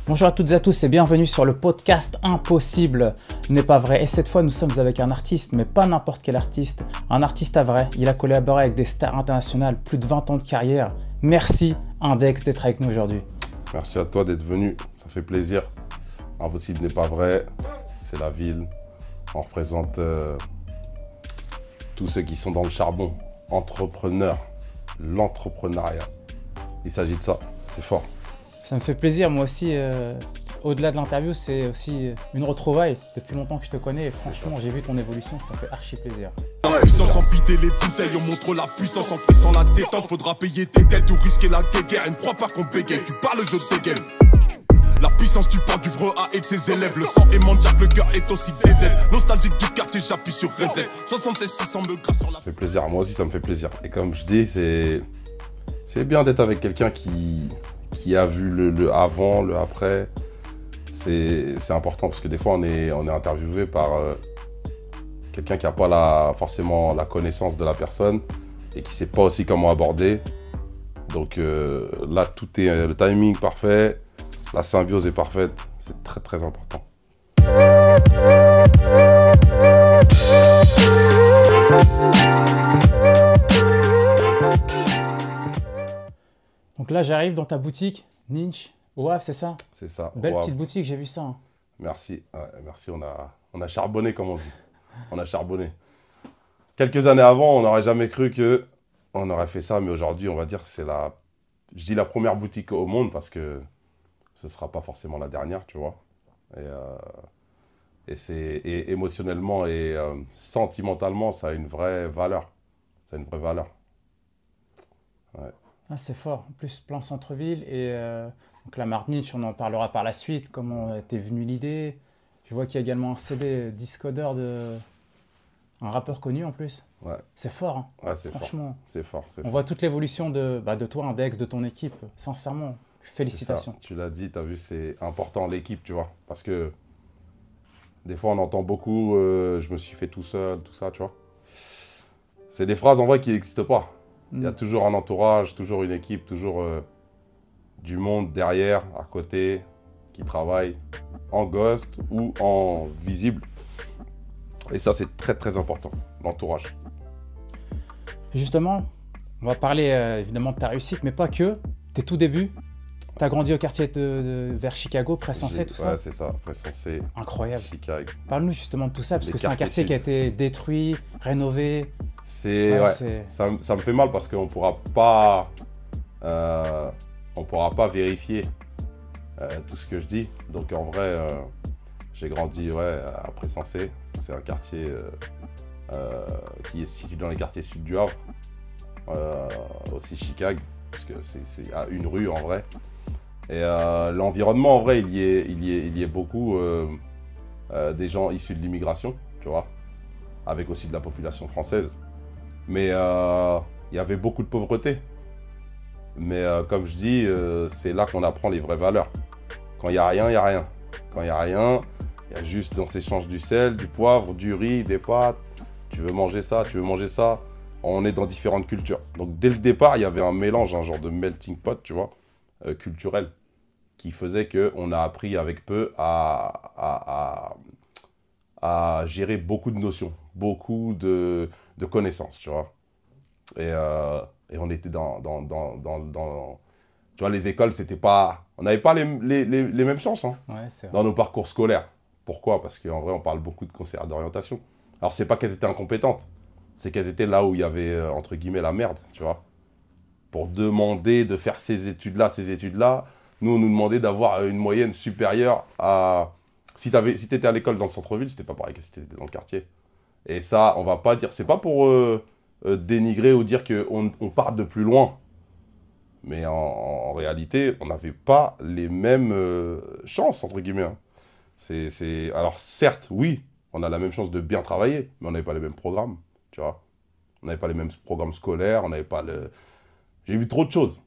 Bonjour à toutes et à tous et bienvenue sur le podcast Impossible n'est pas vrai. Et cette fois, nous sommes avec un artiste, mais pas n'importe quel artiste. Un artiste à vrai. Il a collaboré avec des stars internationales, plus de 20 ans de carrière. Merci Index d'être avec nous aujourd'hui. Merci à toi d'être venu, ça fait plaisir. Impossible n'est pas vrai, c'est la ville. On représente tous ceux qui sont dans le charbon, entrepreneurs, l'entrepreneuriat. Il s'agit de ça, c'est fort. Ça me fait plaisir, moi aussi, au-delà de l'interview, c'est aussi une retrouvaille. Depuis longtemps que je te connais et franchement, j'ai vu ton évolution, ça fait archi plaisir. La puissance en vider les bouteilles, on montre la puissance en pressant la détente. Faudra payer tes dettes ou risquer la guerre. Et ne crois pas qu'on bégaye, tu parles, je dégaine. La puissance du port du vrai A et de ses élèves. Le sang aimant Jack, le cœur est aussi désert. Nostalgique du quartier, j'appuie sur reset. 76 600 me grâce sur la... Ça fait plaisir, moi aussi ça me fait plaisir. Et comme je dis, c'est bien d'être avec quelqu'un qui a vu le avant, le après. C'est important parce que des fois on est interviewé par quelqu'un qui n'a pas forcément la connaissance de la personne et qui ne sait pas aussi comment aborder. Donc là, tout est le timing parfait, la symbiose est parfaite, c'est très très important. Donc là, j'arrive dans ta boutique, Ninch, au Havre, c'est ça? C'est ça. Belle Wow. petite boutique, j'ai vu ça. Hein. Merci, ouais, merci, on a charbonné comme on dit. On a charbonné. Quelques années avant, on n'aurait jamais cru qu'on aurait fait ça, mais aujourd'hui, on va dire que c'est je dis la première boutique au monde parce que ce ne sera pas forcément la dernière, tu vois. Et émotionnellement et sentimentalement, ça a une vraie valeur. Ça a une vraie valeur. Ouais. Ah, c'est fort. En plus, plein centre-ville. Et donc la marque Ninch, on en parlera par la suite. Comment t'es venue l'idée? Je vois qu'il y a également un CD Discoder de un rappeur connu en plus. Ouais. C'est fort. Hein. Ouais, c'est Franchement, fort. C'est fort. on voit toute l'évolution de toi, Index, de ton équipe. Sincèrement, félicitations. Tu l'as dit, tu as vu, c'est important, l'équipe, tu vois. Parce que des fois, on entend beaucoup, je me suis fait tout seul, tout ça, tu vois. C'est des phrases en vrai qui n'existent pas. Il y a toujours un entourage, toujours une équipe, toujours du monde derrière, à côté, qui travaille en ghost ou en visible. Et ça, c'est très très important, l'entourage. Justement, on va parler évidemment de ta réussite, mais pas que. Tes tout débuts, tu as grandi au quartier vers Chicago, Pressensé, tout ça. Ouais, c'est ça, Pressensé. Incroyable. Chicago. Parle-nous justement de tout ça, parce Les que c'est un quartier qui a été détruit, rénové. Ça me fait mal parce qu'on ne pourra pas vérifier tout ce que je dis. Donc en vrai, j'ai grandi à Pressensé. C'est un quartier qui est situé dans les quartiers sud du Havre, aussi Chicago, parce que c'est à une rue en vrai. Et l'environnement en vrai, il y est beaucoup des gens issus de l'immigration, tu vois, avec aussi de la population française. Mais il y avait beaucoup de pauvreté. Mais comme je dis, c'est là qu'on apprend les vraies valeurs. Quand il n'y a rien, il n'y a rien. Quand il n'y a rien, il y a juste, on s'échange du sel, du poivre, du riz, des pâtes. Tu veux manger ça, tu veux manger ça. On est dans différentes cultures. Donc dès le départ, il y avait un mélange, un genre de melting pot, tu vois, culturel, qui faisait qu'on a appris avec peu à gérer beaucoup de notions, beaucoup de connaissances, tu vois. Et on était tu vois, les écoles, c'était pas... On n'avait pas les mêmes chances hein, Ouais, c'est vrai. dans nos parcours scolaires. Pourquoi? Parce qu'en vrai, on parle beaucoup de conseillères d'orientation. Alors, c'est pas qu'elles étaient incompétentes, c'est qu'elles étaient là où il y avait, entre guillemets, la merde, tu vois. Pour demander de faire ces études-là, nous, on nous demandait d'avoir une moyenne supérieure à... Si tu étais à l'école dans le centre-ville, c'était pas pareil que si tu étais dans le quartier. Et ça, on va pas dire... C'est pas pour dénigrer ou dire qu'on part de plus loin. Mais en réalité, on n'avait pas les mêmes chances, entre guillemets. Hein. Alors, certes, oui, on a la même chance de bien travailler, mais on n'avait pas les mêmes programmes, tu vois. On n'avait pas les mêmes programmes scolaires, on n'avait pas le... J'ai vu trop de choses,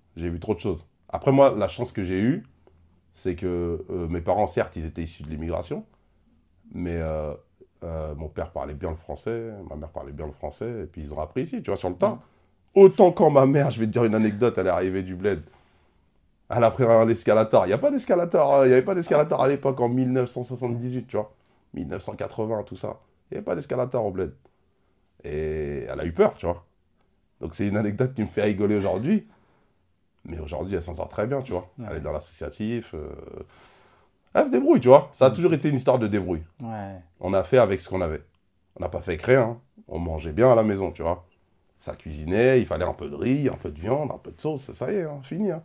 Après, moi, la chance que j'ai eue, c'est que mes parents, certes, ils étaient issus de l'immigration, mais mon père parlait bien le français, ma mère parlait bien le français, et puis ils ont appris ici, tu vois, sur le tas. Autant quand ma mère, je vais te dire une anecdote, elle est arrivée du bled. Elle a pris un escalator. Il n'y a pas d'escalator. Il n'y avait pas d'escalator à l'époque, en 1978, tu vois. 1980, tout ça. Il n'y avait pas d'escalator au bled. Et elle a eu peur, tu vois. Donc c'est une anecdote qui me fait rigoler aujourd'hui. Mais aujourd'hui, elle s'en sort très bien, tu vois. Ouais. Elle est dans l'associatif. Elle se débrouille, tu vois. Ça a toujours été une histoire de débrouille. Ouais. On a fait avec ce qu'on avait. On n'a pas fait avec rien. Hein. On mangeait bien à la maison, tu vois. Ça cuisinait, il fallait un peu de riz, un peu de viande, un peu de sauce. Ça y est, hein, fini. Hein.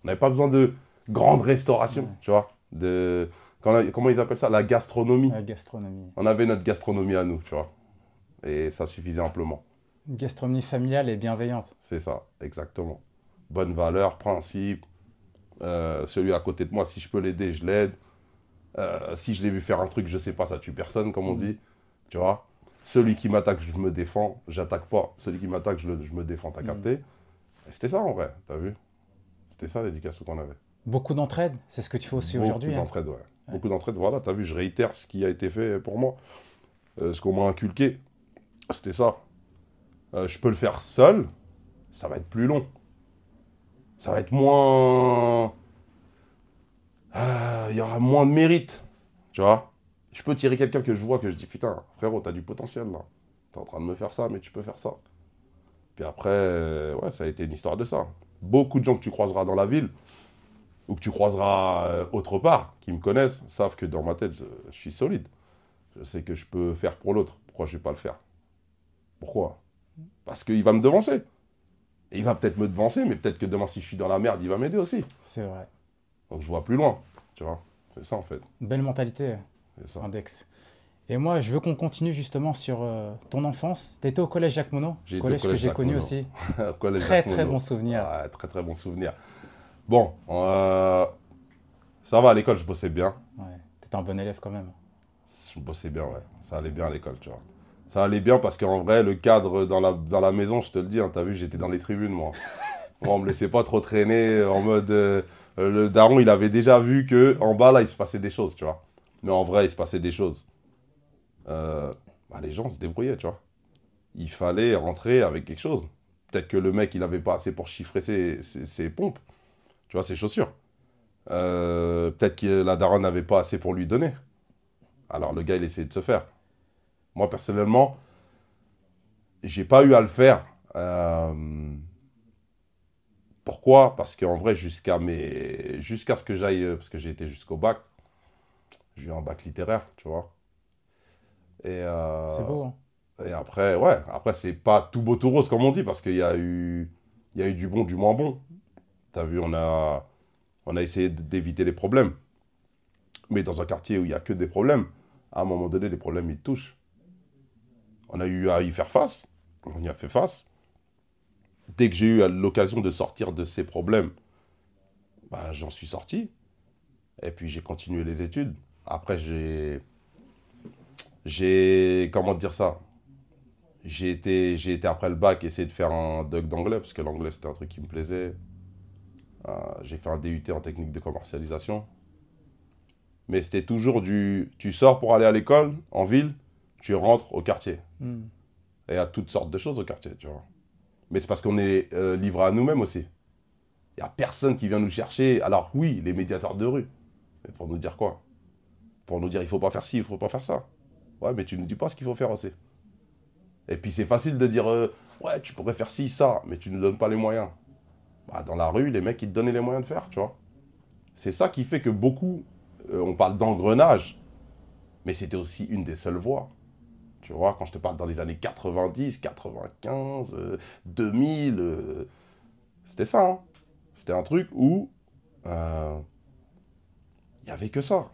On n'avait pas besoin de grande restauration, tu vois. Comment ils appellent ça? La gastronomie. La gastronomie. On avait notre gastronomie à nous, tu vois. Et ça suffisait amplement. Une gastronomie familiale et bienveillante. C'est ça, exactement. Bonne valeur, principe. Celui à côté de moi, si je peux l'aider, je l'aide. Si je l'ai vu faire un truc, je sais pas, ça tue personne, comme on dit. Tu vois. Celui qui m'attaque, je me défends. J'attaque pas. Celui qui m'attaque, je me défends. T'as capté? Et c'était ça, en vrai. T'as vu? C'était ça, l'éducation qu'on avait. Beaucoup d'entraide, c'est ce que tu fais aussi aujourd'hui. Beaucoup d'entraide, ouais. Beaucoup d'entraide, voilà. T'as vu, je réitère ce qui a été fait pour moi. Ce qu'on m'a inculqué. C'était ça. Je peux le faire seul. Ça va être plus long. Ça va être moins... Il y aura moins de mérite. Tu vois? Je peux tirer quelqu'un que je vois, que je dis, putain, frérot, t'as du potentiel, là. T'es en train de me faire ça, mais tu peux faire ça. Puis après, ouais, ça a été une histoire de ça. Beaucoup de gens que tu croiseras dans la ville, ou que tu croiseras autre part, qui me connaissent, savent que dans ma tête, je suis solide. Je sais que je peux faire pour l'autre. Pourquoi je ne vais pas le faire? Pourquoi? Parce qu'il va me devancer. Et il va peut-être me devancer, mais peut-être que demain, si je suis dans la merde, il va m'aider aussi. C'est vrai. Donc je vois plus loin, tu vois. C'est ça, en fait. Belle mentalité, C'est ça. Index. Et moi, je veux qu'on continue justement sur ton enfance. Tu étais au collège Jacques Monod, J'ai été au collège que collège j'ai Jacques connu Monod. aussi. Collège Très Jacques très Monod. bon souvenir. Ouais, très très bon souvenir. Bon, ça va, à l'école, je bossais bien. Ouais. T'étais un bon élève quand même. Je bossais bien, ouais. Ça allait bien à l'école, tu vois. Ça allait bien parce qu'en vrai, le cadre dans la maison, je te le dis, hein, t'as vu, j'étais dans les tribunes, moi. Moi, on me laissait pas trop traîner en mode... le daron, il avait déjà vu que en bas, là, il se passait des choses, tu vois. Mais en vrai, il se passait des choses. Les gens se débrouillaient, tu vois. Il fallait rentrer avec quelque chose. Peut-être que le mec, il avait pas assez pour chiffrer ses pompes, tu vois, ses chaussures. Peut-être que la daronne n'avait pas assez pour lui donner. Alors, le gars, il essayait de se faire. Moi, personnellement, j'ai pas eu à le faire. Pourquoi? Parce qu'en vrai, jusqu'à ce que j'aille, parce que j'ai été jusqu'au bac, j'ai eu un bac littéraire, tu vois. Et, C'est beau, hein? et après, ouais, après, c'est pas tout beau tout rose, comme on dit, parce qu'il y a eu du bon, du moins bon. T'as vu, on a essayé d'éviter les problèmes. Mais dans un quartier où il n'y a que des problèmes, à un moment donné, les problèmes, ils te touchent. On a eu à y faire face. On y a fait face. Dès que j'ai eu l'occasion de sortir de ces problèmes, bah, j'en suis sorti. Et puis j'ai continué les études. Après, comment dire ça? J'ai été après le bac essayer de faire un doc d'anglais, parce que l'anglais c'était un truc qui me plaisait. J'ai fait un DUT en technique de commercialisation. Mais c'était toujours tu sors pour aller à l'école, en ville, tu rentres au quartier. Mm. Et il y a toutes sortes de choses au quartier, tu vois. Mais c'est parce qu'on est livré à nous-mêmes aussi. Il n'y a personne qui vient nous chercher. Alors oui, les médiateurs de rue. Mais pour nous dire quoi? Pour nous dire il faut pas faire ci, il faut pas faire ça. Ouais, mais tu ne dis pas ce qu'il faut faire aussi. Et puis c'est facile de dire ouais, tu pourrais faire ci, ça, mais tu ne donnes pas les moyens. Bah, dans la rue, les mecs, ils te donnaient les moyens de faire, tu vois. C'est ça qui fait que beaucoup, on parle d'engrenage, mais c'était aussi une des seules voies. Tu vois, quand je te parle dans les années 90, 95, 2000, c'était ça. Hein. C'était un truc où il n'y avait que ça.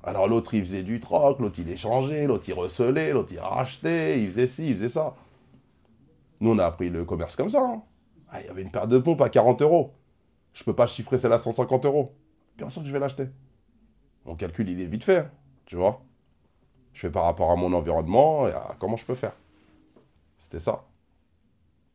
Alors l'autre, il faisait du troc, l'autre, il échangeait, l'autre, il recelait, l'autre, il rachetait, il faisait ci, il faisait ça. Nous, on a appris le commerce comme ça. Hein. Il y avait une paire de pompes à 40 €. Je peux pas chiffrer celle-là à 150 €. Bien sûr que je vais l'acheter. Mon calcul, il est vite fait, tu vois. Je fais par rapport à mon environnement et à comment je peux faire. C'était ça.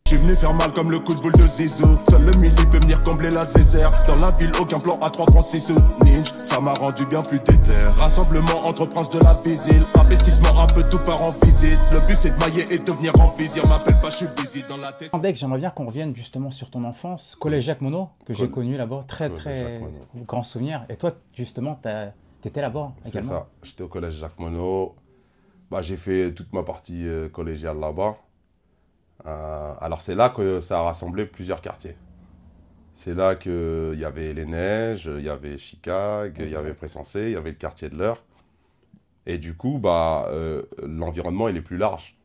J'ai venu venu faire mal comme le coup de boule de Zizou. Seul le midi peut venir combler la zézère. Dans la ville, aucun plan à 3 francs 6 sous. Ninja, ça m'a rendu bien plus déter. Rassemblement entre princes de la visile. Investissement un peu tout part en visite. Le but c'est de mailler et de venir en visite. M'appelle pas, je suis busy dans la tête. Deck, j'aimerais bien qu'on revienne justement sur ton enfance. Collège Jacques Monod, que j'ai connu là-bas. Très grand souvenir. Et toi, justement, t'étais là-bas également. C'est ça, j'étais au collège Jacques Monod. Bah, j'ai fait toute ma partie collégiale là-bas. Alors c'est là que ça a rassemblé plusieurs quartiers. C'est là qu'il y avait les Neiges, il y avait Chicago, il y avait Pressensé, il y avait le quartier de l'Eure. Et du coup, bah, l'environnement il est plus large.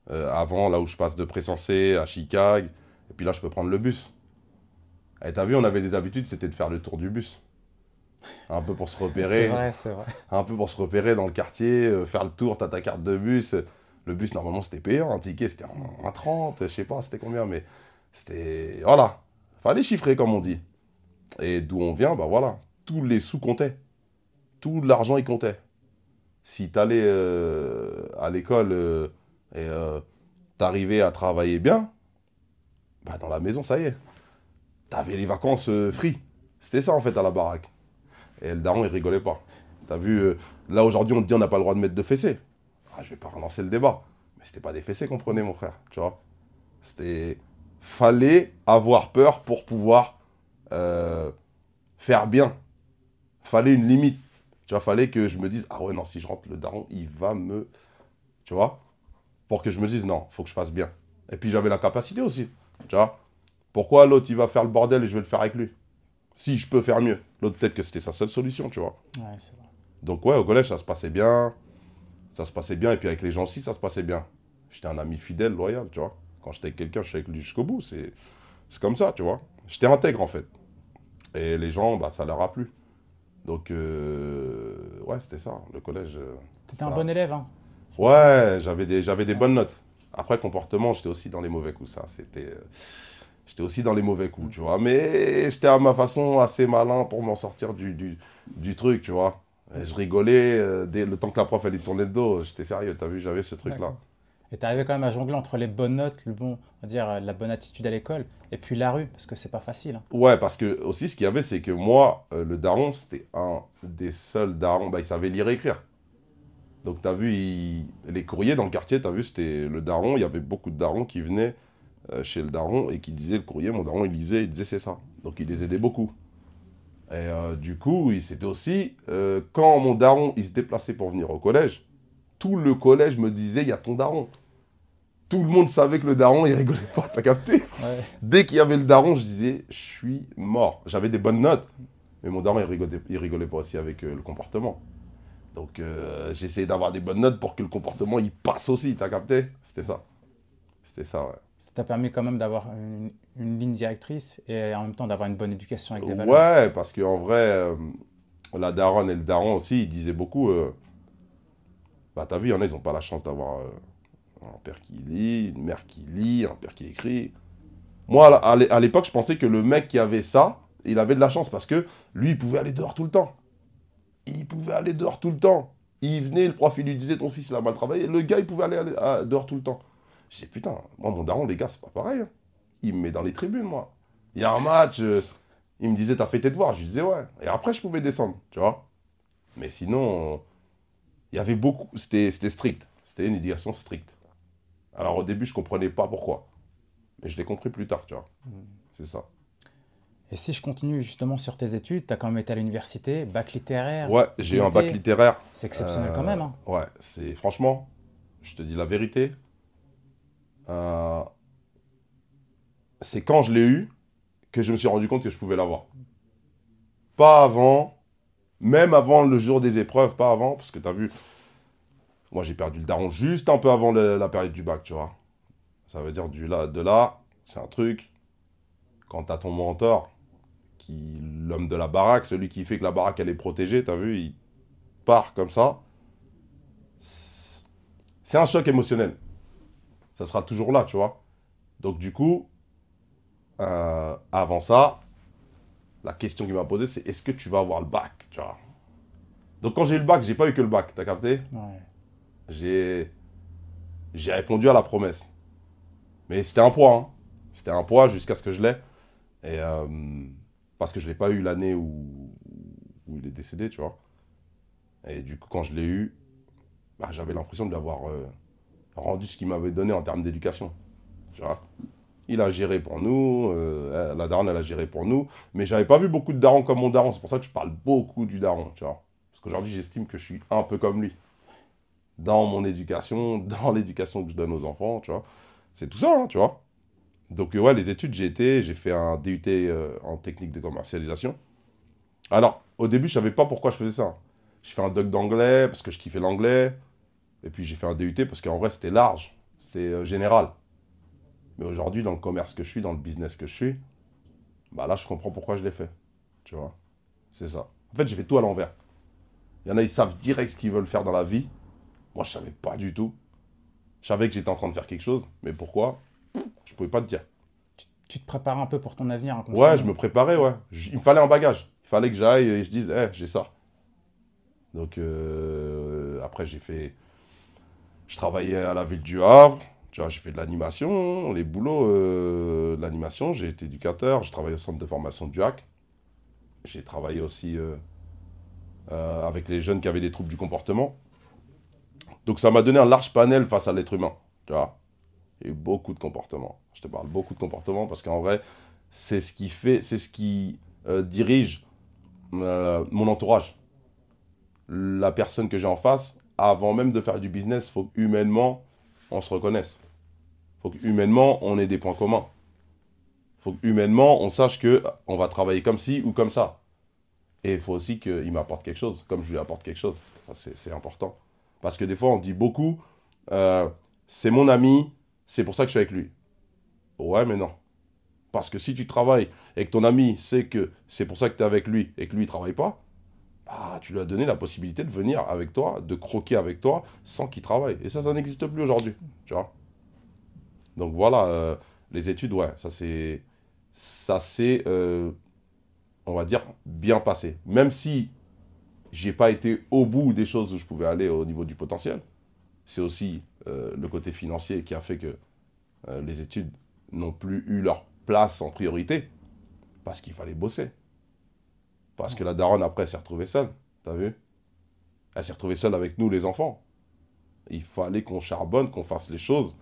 Avant, là où je passe de Pressensé à Chicago, et puis là je peux prendre le bus. Et t'as vu, on avait des habitudes, c'était de faire le tour du bus. Un peu pour se repérer. C'est vrai. Un peu pour se repérer dans le quartier, faire le tour, t'as ta carte de bus. Le bus, normalement, c'était payant, un ticket, c'était en 30, je sais pas, c'était combien, mais c'était... Voilà, fallait chiffrer, comme on dit. Et d'où on vient, bah voilà, tous les sous comptaient. Tout l'argent, il comptait. Si t'allais à l'école et t'arrivais à travailler bien, bah dans la maison, ça y est. T'avais les vacances free. C'était ça, en fait, à la baraque. Et le daron, il rigolait pas. T'as vu, là aujourd'hui, on te dit on n'a pas le droit de mettre de fessées. Ah, je vais pas relancer le débat. Mais c'était pas des fessées qu'on prenait, mon frère. Tu vois. C'était... Fallait avoir peur pour pouvoir faire bien. Fallait une limite. Tu vois, fallait que je me dise, ah ouais, non, si je rentre, le daron, il va me... Tu vois. Pour que je me dise, non, faut que je fasse bien. Et puis j'avais la capacité aussi. Tu vois. Pourquoi l'autre, il va faire le bordel et je vais le faire avec lui? Si je peux faire mieux. L'autre, peut-être que c'était sa seule solution, tu vois. Ouais, c'est vrai. Donc ouais, au collège, ça se passait bien. Ça se passait bien. Et puis avec les gens aussi, ça se passait bien. J'étais un ami fidèle, loyal, tu vois. Quand j'étais avec quelqu'un, je suis avec lui jusqu'au bout. C'est comme ça, tu vois. J'étais intègre, en fait. Et les gens, bah, ça leur a plu. Donc, ouais, c'était ça, le collège. T'étais un bon élève, hein? Ouais, j'avais des bonnes notes. Après, comportement, j'étais aussi dans les mauvais coups, ça. C'était... J'étais aussi dans les mauvais coups, tu vois. Mais j'étais à ma façon assez malin pour m'en sortir du truc, tu vois. Et je rigolais dès le temps que la prof allait tourner le dos. J'étais sérieux, t'as vu, j'avais ce truc-là. Et t'arrivais quand même à jongler entre les bonnes notes, le bon, on va dire, la bonne attitude à l'école, et puis la rue, parce que c'est pas facile. Hein. Ouais, parce que aussi, ce qu'il y avait, c'est que moi, le daron, c'était un des seuls darons, bah, il savait lire et écrire. Donc t'as vu, les courriers dans le quartier, t'as vu, c'était le daron, il y avait beaucoup de darons qui venaient chez le daron et qui disaient le courrier, mon daron il lisait, il disait c'est ça. Donc il les aidait beaucoup. Et du coup, c'était aussi, quand mon daron il se déplaçait pour venir au collège, tout le collège me disait il y a ton daron. Tout le monde savait que le daron il rigolait pas, t'as capté? Ouais. Dès qu'il y avait le daron, je disais je suis mort. J'avais des bonnes notes, mais mon daron il rigolait pas aussi avec le comportement. Donc j'essayais d'avoir des bonnes notes pour que le comportement il passe aussi, t'as capté? C'était ça. C'était ça, ouais. Ça t'a permis quand même d'avoir une ligne directrice et en même temps d'avoir une bonne éducation avec des valeurs. Ouais, parce qu'en vrai, la daronne et le daron aussi, ils disaient beaucoup... bah t'as vu, il y en a, ils n'ont pas la chance d'avoir un père qui lit, une mère qui lit, un père qui écrit. Moi, à l'époque, je pensais que le mec qui avait ça, il avait de la chance parce que lui, il pouvait aller dehors tout le temps. Il pouvait aller dehors tout le temps. Il venait, le prof, il lui disait, ton fils, il a mal travaillé. Le gars, il pouvait aller dehors tout le temps. Je dis, putain, moi, mon daron, les gars, c'est pas pareil. Hein. Il me met dans les tribunes, moi. Il y a un match, il me disait, t'as fait tes devoirs. Je lui disais, ouais. Et après, je pouvais descendre, tu vois. Mais sinon, il y avait beaucoup, c'était strict. C'était une éducation stricte. Alors, au début, je comprenais pas pourquoi. Mais je l'ai compris plus tard, tu vois. C'est ça. Et si je continue justement sur tes études, tu as quand même été à l'université, bac littéraire. Ouais, j'ai eu un bac littéraire. C'est exceptionnel quand même. Hein. Ouais, c'est franchement, je te dis la vérité. C'est quand je l'ai eu que je me suis rendu compte que je pouvais l'avoir. Pas avant, même avant le jour des épreuves, pas avant, parce que tu as vu, moi j'ai perdu le daron juste un peu avant la période du bac, tu vois. Ça veut dire de là, c'est un truc, quand tu as ton mentor, l'homme de la baraque, celui qui fait que la baraque elle est protégée, tu as vu, il part comme ça. C'est un choc émotionnel. Ça sera toujours là, tu vois. Donc du coup, avant ça, la question qu'il m'a posée, c'est est-ce que tu vas avoir le bac, tu vois. Donc quand j'ai eu le bac, j'ai pas eu que le bac, t'as capté? Ouais. J'ai répondu à la promesse. Mais c'était un poids, hein. C'était un poids jusqu'à ce que je l'ai. Et parce que je ne l'ai pas eu l'année où il est décédé, tu vois. Et du coup, quand je l'ai eu, bah, j'avais l'impression de lui avoir rendu ce qu'il m'avait donné en termes d'éducation. Tu vois. Il a géré pour nous, la daronne, elle a géré pour nous. Mais j'avais pas vu beaucoup de darons comme mon daron. C'est pour ça que je parle beaucoup du daron, tu vois. Parce qu'aujourd'hui, j'estime que je suis un peu comme lui. Dans mon éducation, dans l'éducation que je donne aux enfants, tu vois. C'est tout ça, hein, tu vois. Donc, ouais, les études, j'ai fait un DUT en technique de commercialisation. Alors, au début, je savais pas pourquoi je faisais ça. J'ai fait un doc d'anglais parce que je kiffais l'anglais. Et puis, j'ai fait un DUT parce qu'en vrai, c'était large. C'est général. Mais aujourd'hui, dans le commerce que je suis, dans le business que je suis, bah là, je comprends pourquoi je l'ai fait. Tu vois. C'est ça. En fait, j'ai fait tout à l'envers. Il y en a, ils savent direct ce qu'ils veulent faire dans la vie. Moi, je savais pas du tout. Je savais que j'étais en train de faire quelque chose. Mais pourquoi? Je pouvais pas te dire. Tu te prépares un peu pour ton avenir, Ouais, inconsciemment. je me préparais, ouais. Il me fallait un bagage. Il fallait que j'aille et je dise, j'ai ça. Donc, après, je travaillais à la ville du Havre. Tu vois, j'ai fait de l'animation, les boulots de l'animation. J'ai été éducateur. J'ai travaillé au centre de formation du HAC. J'ai travaillé aussi avec les jeunes qui avaient des troubles du comportement. Donc, ça m'a donné un large panel face à l'être humain. Tu vois. Et beaucoup de comportements. Je te parle beaucoup de comportements parce qu'en vrai, c'est ce qui dirige mon entourage. La personne que j'ai en face, avant même de faire du business, il faut qu'humainement, on se reconnaisse. Il faut qu'humainement, on ait des points communs. Il faut qu'humainement, on sache qu'on va travailler comme ci ou comme ça. Et il faut aussi qu'il m'apporte quelque chose, comme je lui apporte quelque chose. Ça, c'est important. Parce que des fois, on dit beaucoup, c'est mon ami, c'est pour ça que je suis avec lui. Ouais, mais non. Parce que si tu travailles et que ton ami sait que c'est pour ça que tu es avec lui et que lui, il ne travaille pas, bah, tu lui as donné la possibilité de venir avec toi, de croquer avec toi sans qu'il travaille. Et ça n'existe plus aujourd'hui. Tu vois. Donc voilà, les études, ouais, ça c'est, on va dire, bien passé. Même si j'ai pas été au bout des choses où je pouvais aller au niveau du potentiel, c'est aussi le côté financier qui a fait que les études n'ont plus eu leur place en priorité parce qu'il fallait bosser. Parce que la daronne, après, s'est retrouvée seule. T'as vu? Elle s'est retrouvée seule avec nous, les enfants. Il fallait qu'on charbonne, qu'on fasse les choses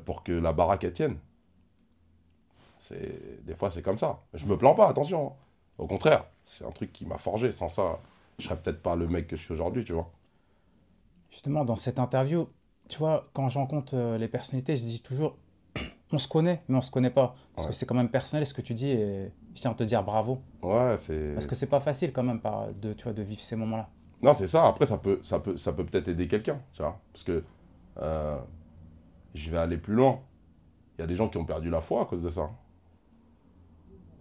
pour que la baraque, elle tienne. Des fois, c'est comme ça. Je me plains pas, attention. Hein. Au contraire, c'est un truc qui m'a forgé. Sans ça, je serais peut-être pas le mec que je suis aujourd'hui, tu vois. Justement, dans cette interview, tu vois, quand je rencontre les personnalités, je dis toujours, on se connaît, mais on se connaît pas. Parce que c'est quand même personnel ce que tu dis et je tiens à te dire bravo. Ouais, c'est... Parce que c'est pas facile quand même tu vois, de vivre ces moments-là. Non, c'est ça. Après, ça peut peut-être aider quelqu'un, tu vois. Parce que je vais aller plus loin. Il y a des gens qui ont perdu la foi à cause de ça.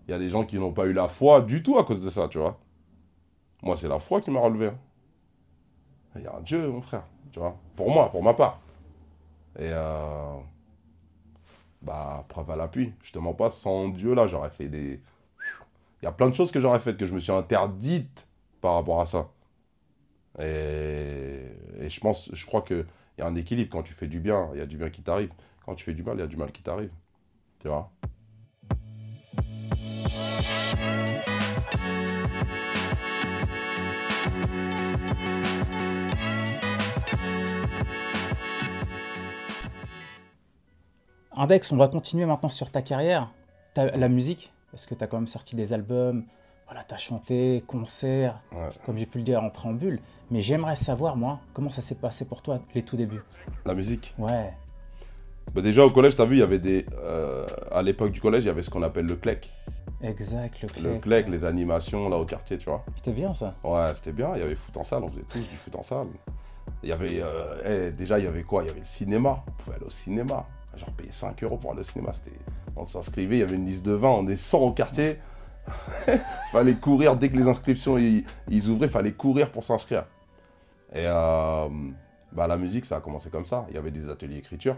Il y a des gens qui n'ont pas eu la foi du tout à cause de ça, tu vois. Moi, c'est la foi qui m'a relevé. Il y a un Dieu, mon frère, tu vois. Pour moi, pour ma part. Et bah, preuve à l'appui. Je te mens pas, sans Dieu, là, j'aurais fait des... Il y a plein de choses que j'aurais faites, que je me suis interdite par rapport à ça. Et je crois qu'il y a un équilibre. Quand tu fais du bien, il y a du bien qui t'arrive. Quand tu fais du mal, il y a du mal qui t'arrive. Tu vois. Index, on va continuer maintenant sur ta carrière, la musique, parce que tu as quand même sorti des albums, voilà, tu as chanté, concerts, Ouais. comme j'ai pu le dire en préambule. Mais j'aimerais savoir, moi, comment ça s'est passé pour toi, les tout débuts. La musique. Ouais, Bah déjà au collège, tu as vu, il y avait des... à l'époque du collège, il y avait ce qu'on appelle le CLEC. exact, le CLEC. Le CLEC, les animations là au quartier, tu vois. C'était bien ça. Ouais, c'était bien. Il y avait foot en salle, on faisait tous du foot en salle. Il y avait... déjà, il y avait quoi? Il y avait le cinéma. On pouvait aller au cinéma. Genre payer 5 € pour aller au cinéma. On s'inscrivait, il y avait une liste de 20, on est 100 au quartier. Fallait courir dès que les inscriptions ils ouvraient, fallait courir pour s'inscrire. Et bah, la musique, ça a commencé comme ça. Il y avait des ateliers d'écriture.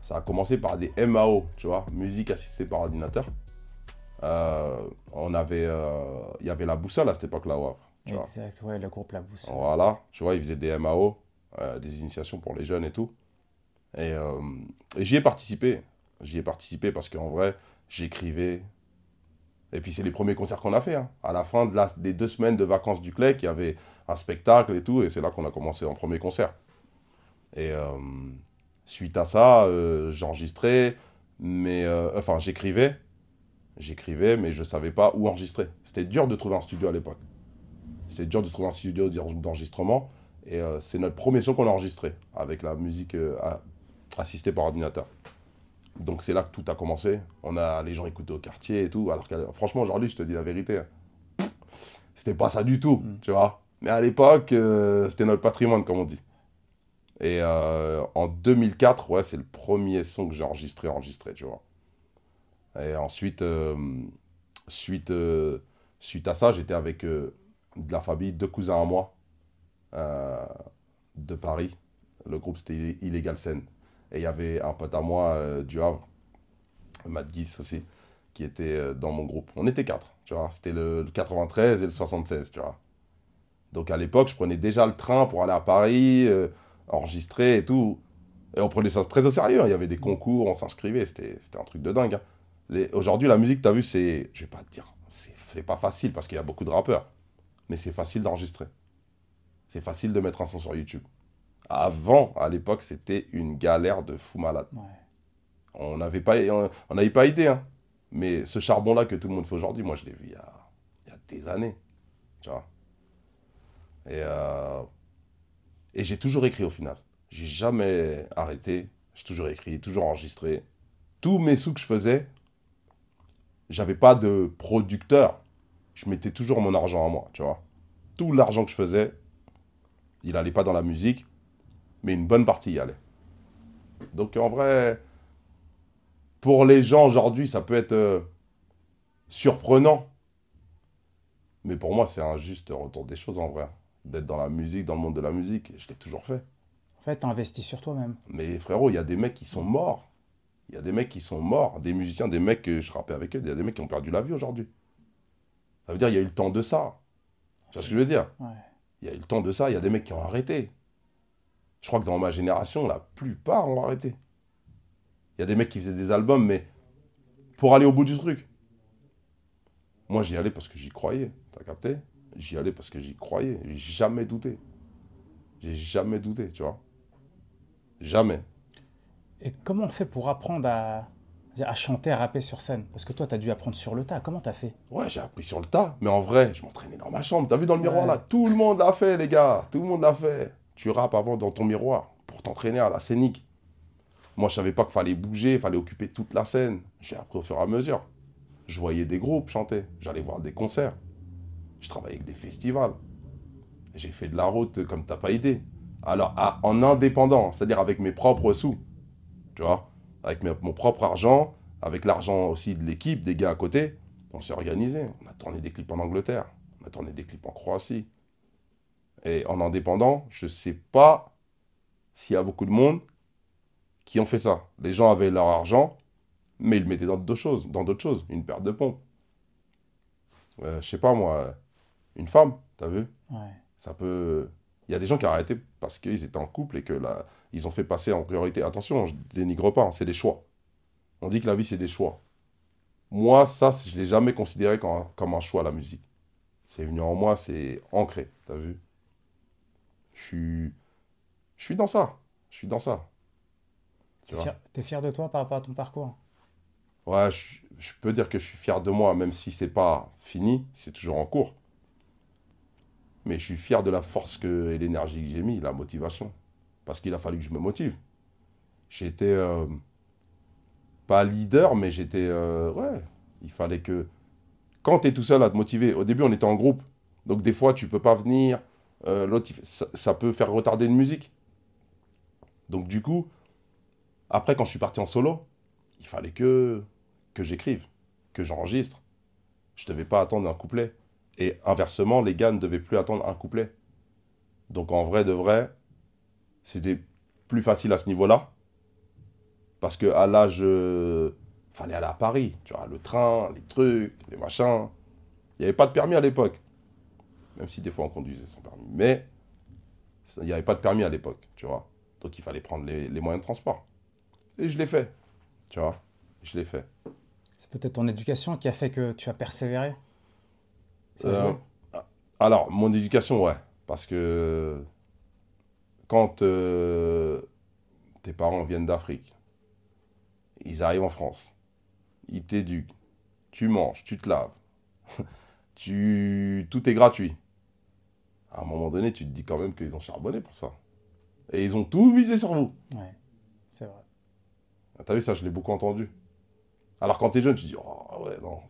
Ça a commencé par des MAO, tu vois, musique assistée par ordinateur. Il y avait la boussole à cette époque-là, ouais, tu vois. Exact, ouais, le groupe La Boussole. Voilà, tu vois, ils faisaient des MAO, des initiations pour les jeunes et tout. Et, j'y ai participé. J'y ai participé parce qu'en vrai, j'écrivais. Et puis c'est les premiers concerts qu'on a fait. Hein. À la fin des 2 semaines de vacances du CLEC, il y avait un spectacle et tout. Et c'est là qu'on a commencé en premier concert. Et suite à ça, j'enregistrais. Mais enfin, j'écrivais. J'écrivais, mais je ne savais pas où enregistrer. C'était dur de trouver un studio à l'époque. C'était dur de trouver un studio d'enregistrement. Et c'est notre premier son qu'on a enregistré, avec la musique assistée par ordinateur. Donc c'est là que tout a commencé. Les gens écoutaient au quartier et tout. Alors que franchement, aujourd'hui, je te dis la vérité, hein, c'était pas ça du tout, tu vois. Mais à l'époque, c'était notre patrimoine, comme on dit. Et en 2004, ouais, c'est le premier son que j'ai enregistré, tu vois. Et ensuite, suite à ça, j'étais avec de la famille, 2 cousins à moi, de Paris. Le groupe, c'était Illegal Scene. Et il y avait un pote à moi du Havre, Matt Guis aussi, qui était dans mon groupe. On était 4, tu vois. C'était le 93 et le 76, tu vois. Donc à l'époque, je prenais déjà le train pour aller à Paris, enregistrer et tout. Et on prenait ça très au sérieux. Hein. Il y avait des concours, on s'inscrivait. C'était un truc de dingue. Hein. Aujourd'hui, la musique, t'as vu, c'est... Je vais pas te dire... C'est pas facile parce qu'il y a beaucoup de rappeurs. Mais c'est facile d'enregistrer. C'est facile de mettre un son sur YouTube. Avant, à l'époque, c'était une galère de fou malade. Ouais. On n'avait pas idée. Hein. Mais ce charbon-là que tout le monde fait aujourd'hui, moi, je l'ai vu il y a des années. Tu vois. Et j'ai toujours écrit au final. J'ai jamais arrêté. J'ai toujours écrit, toujours enregistré. Tous mes sous que je faisais, j'avais pas de producteur. Je mettais toujours mon argent à moi, tu vois. Tout l'argent que je faisais, il allait pas dans la musique, mais une bonne partie y allait. Donc en vrai, pour les gens aujourd'hui, ça peut être surprenant. Mais pour moi, c'est un juste retour des choses en vrai. D'être dans la musique, dans le monde de la musique, je l'ai toujours fait. En fait, tu investis sur toi-même. Mais frérot, il y a des mecs qui sont morts. Il y a des mecs qui sont morts, des musiciens, des mecs que je rappais avec eux, il y a des mecs qui ont perdu la vie aujourd'hui. Ça veut dire qu'il y a eu le temps de ça. C'est ce que je veux dire. Ouais. Il y a eu le temps de ça, il y a des mecs qui ont arrêté. Je crois que dans ma génération, la plupart ont arrêté. Il y a des mecs qui faisaient des albums, mais pour aller au bout du truc. Moi, j'y allais parce que j'y croyais. T'as capté? J'y allais parce que j'y croyais. J'ai jamais douté. J'ai jamais douté, tu vois. Jamais. Et comment on fait pour apprendre à chanter, à rapper sur scène? Parce que toi, tu as dû apprendre sur le tas. Comment tu as fait? Ouais, j'ai appris sur le tas. Mais en vrai, je m'entraînais dans ma chambre. T'as vu dans le miroir là? Tout le monde l'a fait, les gars. Tout le monde l'a fait. Tu rappes avant dans ton miroir pour t'entraîner à la scénique. Moi, je savais pas qu'il fallait bouger, il fallait occuper toute la scène. J'ai appris au fur et à mesure. Je voyais des groupes chanter. J'allais voir des concerts. Je travaillais avec des festivals. J'ai fait de la route comme t'as pas idée. Alors, en indépendant, c'est-à-dire avec mes propres sous. Tu vois, avec mon propre argent, avec l'argent aussi de l'équipe, des gars à côté, on s'est organisé. On a tourné des clips en Angleterre, on a tourné des clips en Croatie. Et en indépendant, je ne sais pas s'il y a beaucoup de monde qui ont fait ça. Les gens avaient leur argent, mais ils le mettaient dans d'autres choses, une paire de pompes. Je sais pas moi, une femme, t'as vu? Ouais. Ça peut... Il y a des gens qui ont arrêté parce qu'ils étaient en couple et que là, ils ont fait passer en priorité. Attention, je ne dénigre pas, hein, c'est des choix. On dit que la vie, c'est des choix. Moi, ça, je ne l'ai jamais considéré comme un choix, la musique. C'est venu en moi, c'est ancré, t'as vu? Je suis dans ça. Je suis dans ça. T'es fier de toi par rapport à ton parcours? Ouais, je peux dire que je suis fier de moi, même si c'est pas fini, c'est toujours en cours. Mais je suis fier de la force et l'énergie que j'ai mis, la motivation. Parce qu'il a fallu que je me motive. J'étais pas leader, mais j'étais... ouais, il fallait que... Quand tu es tout seul à te motiver, au début on était en groupe. Donc des fois tu peux pas venir, l'autre, ça peut faire retarder une musique. Donc du coup, après quand je suis parti en solo, il fallait que j'écrive, que j'enregistre. Je devais pas attendre un couplet. Et inversement, les gars ne devaient plus attendre un couplet. Donc en vrai de vrai, c'était plus facile à ce niveau-là. Parce qu'à l'âge... fallait aller à Paris. Tu vois, le train, les trucs, les machins. Il n'y avait pas de permis à l'époque. Même si des fois on conduisait sans permis. Mais il n'y avait pas de permis à l'époque, tu vois. Donc il fallait prendre les moyens de transport. Et je l'ai fait, tu vois, je l'ai fait. C'est peut-être ton éducation qui a fait que tu as persévéré. Ça a Euh, joué. alors, mon éducation, ouais. Parce que quand tes parents viennent d'Afrique, ils arrivent en France, ils t'éduquent, tu manges, tu te laves, tout est gratuit. À un moment donné, tu te dis quand même qu'ils ont charbonné pour ça. Et ils ont tout visé sur vous. Ouais, c'est vrai. T'as vu ça, je l'ai beaucoup entendu. Alors quand t'es jeune, tu te dis, oh ouais, non,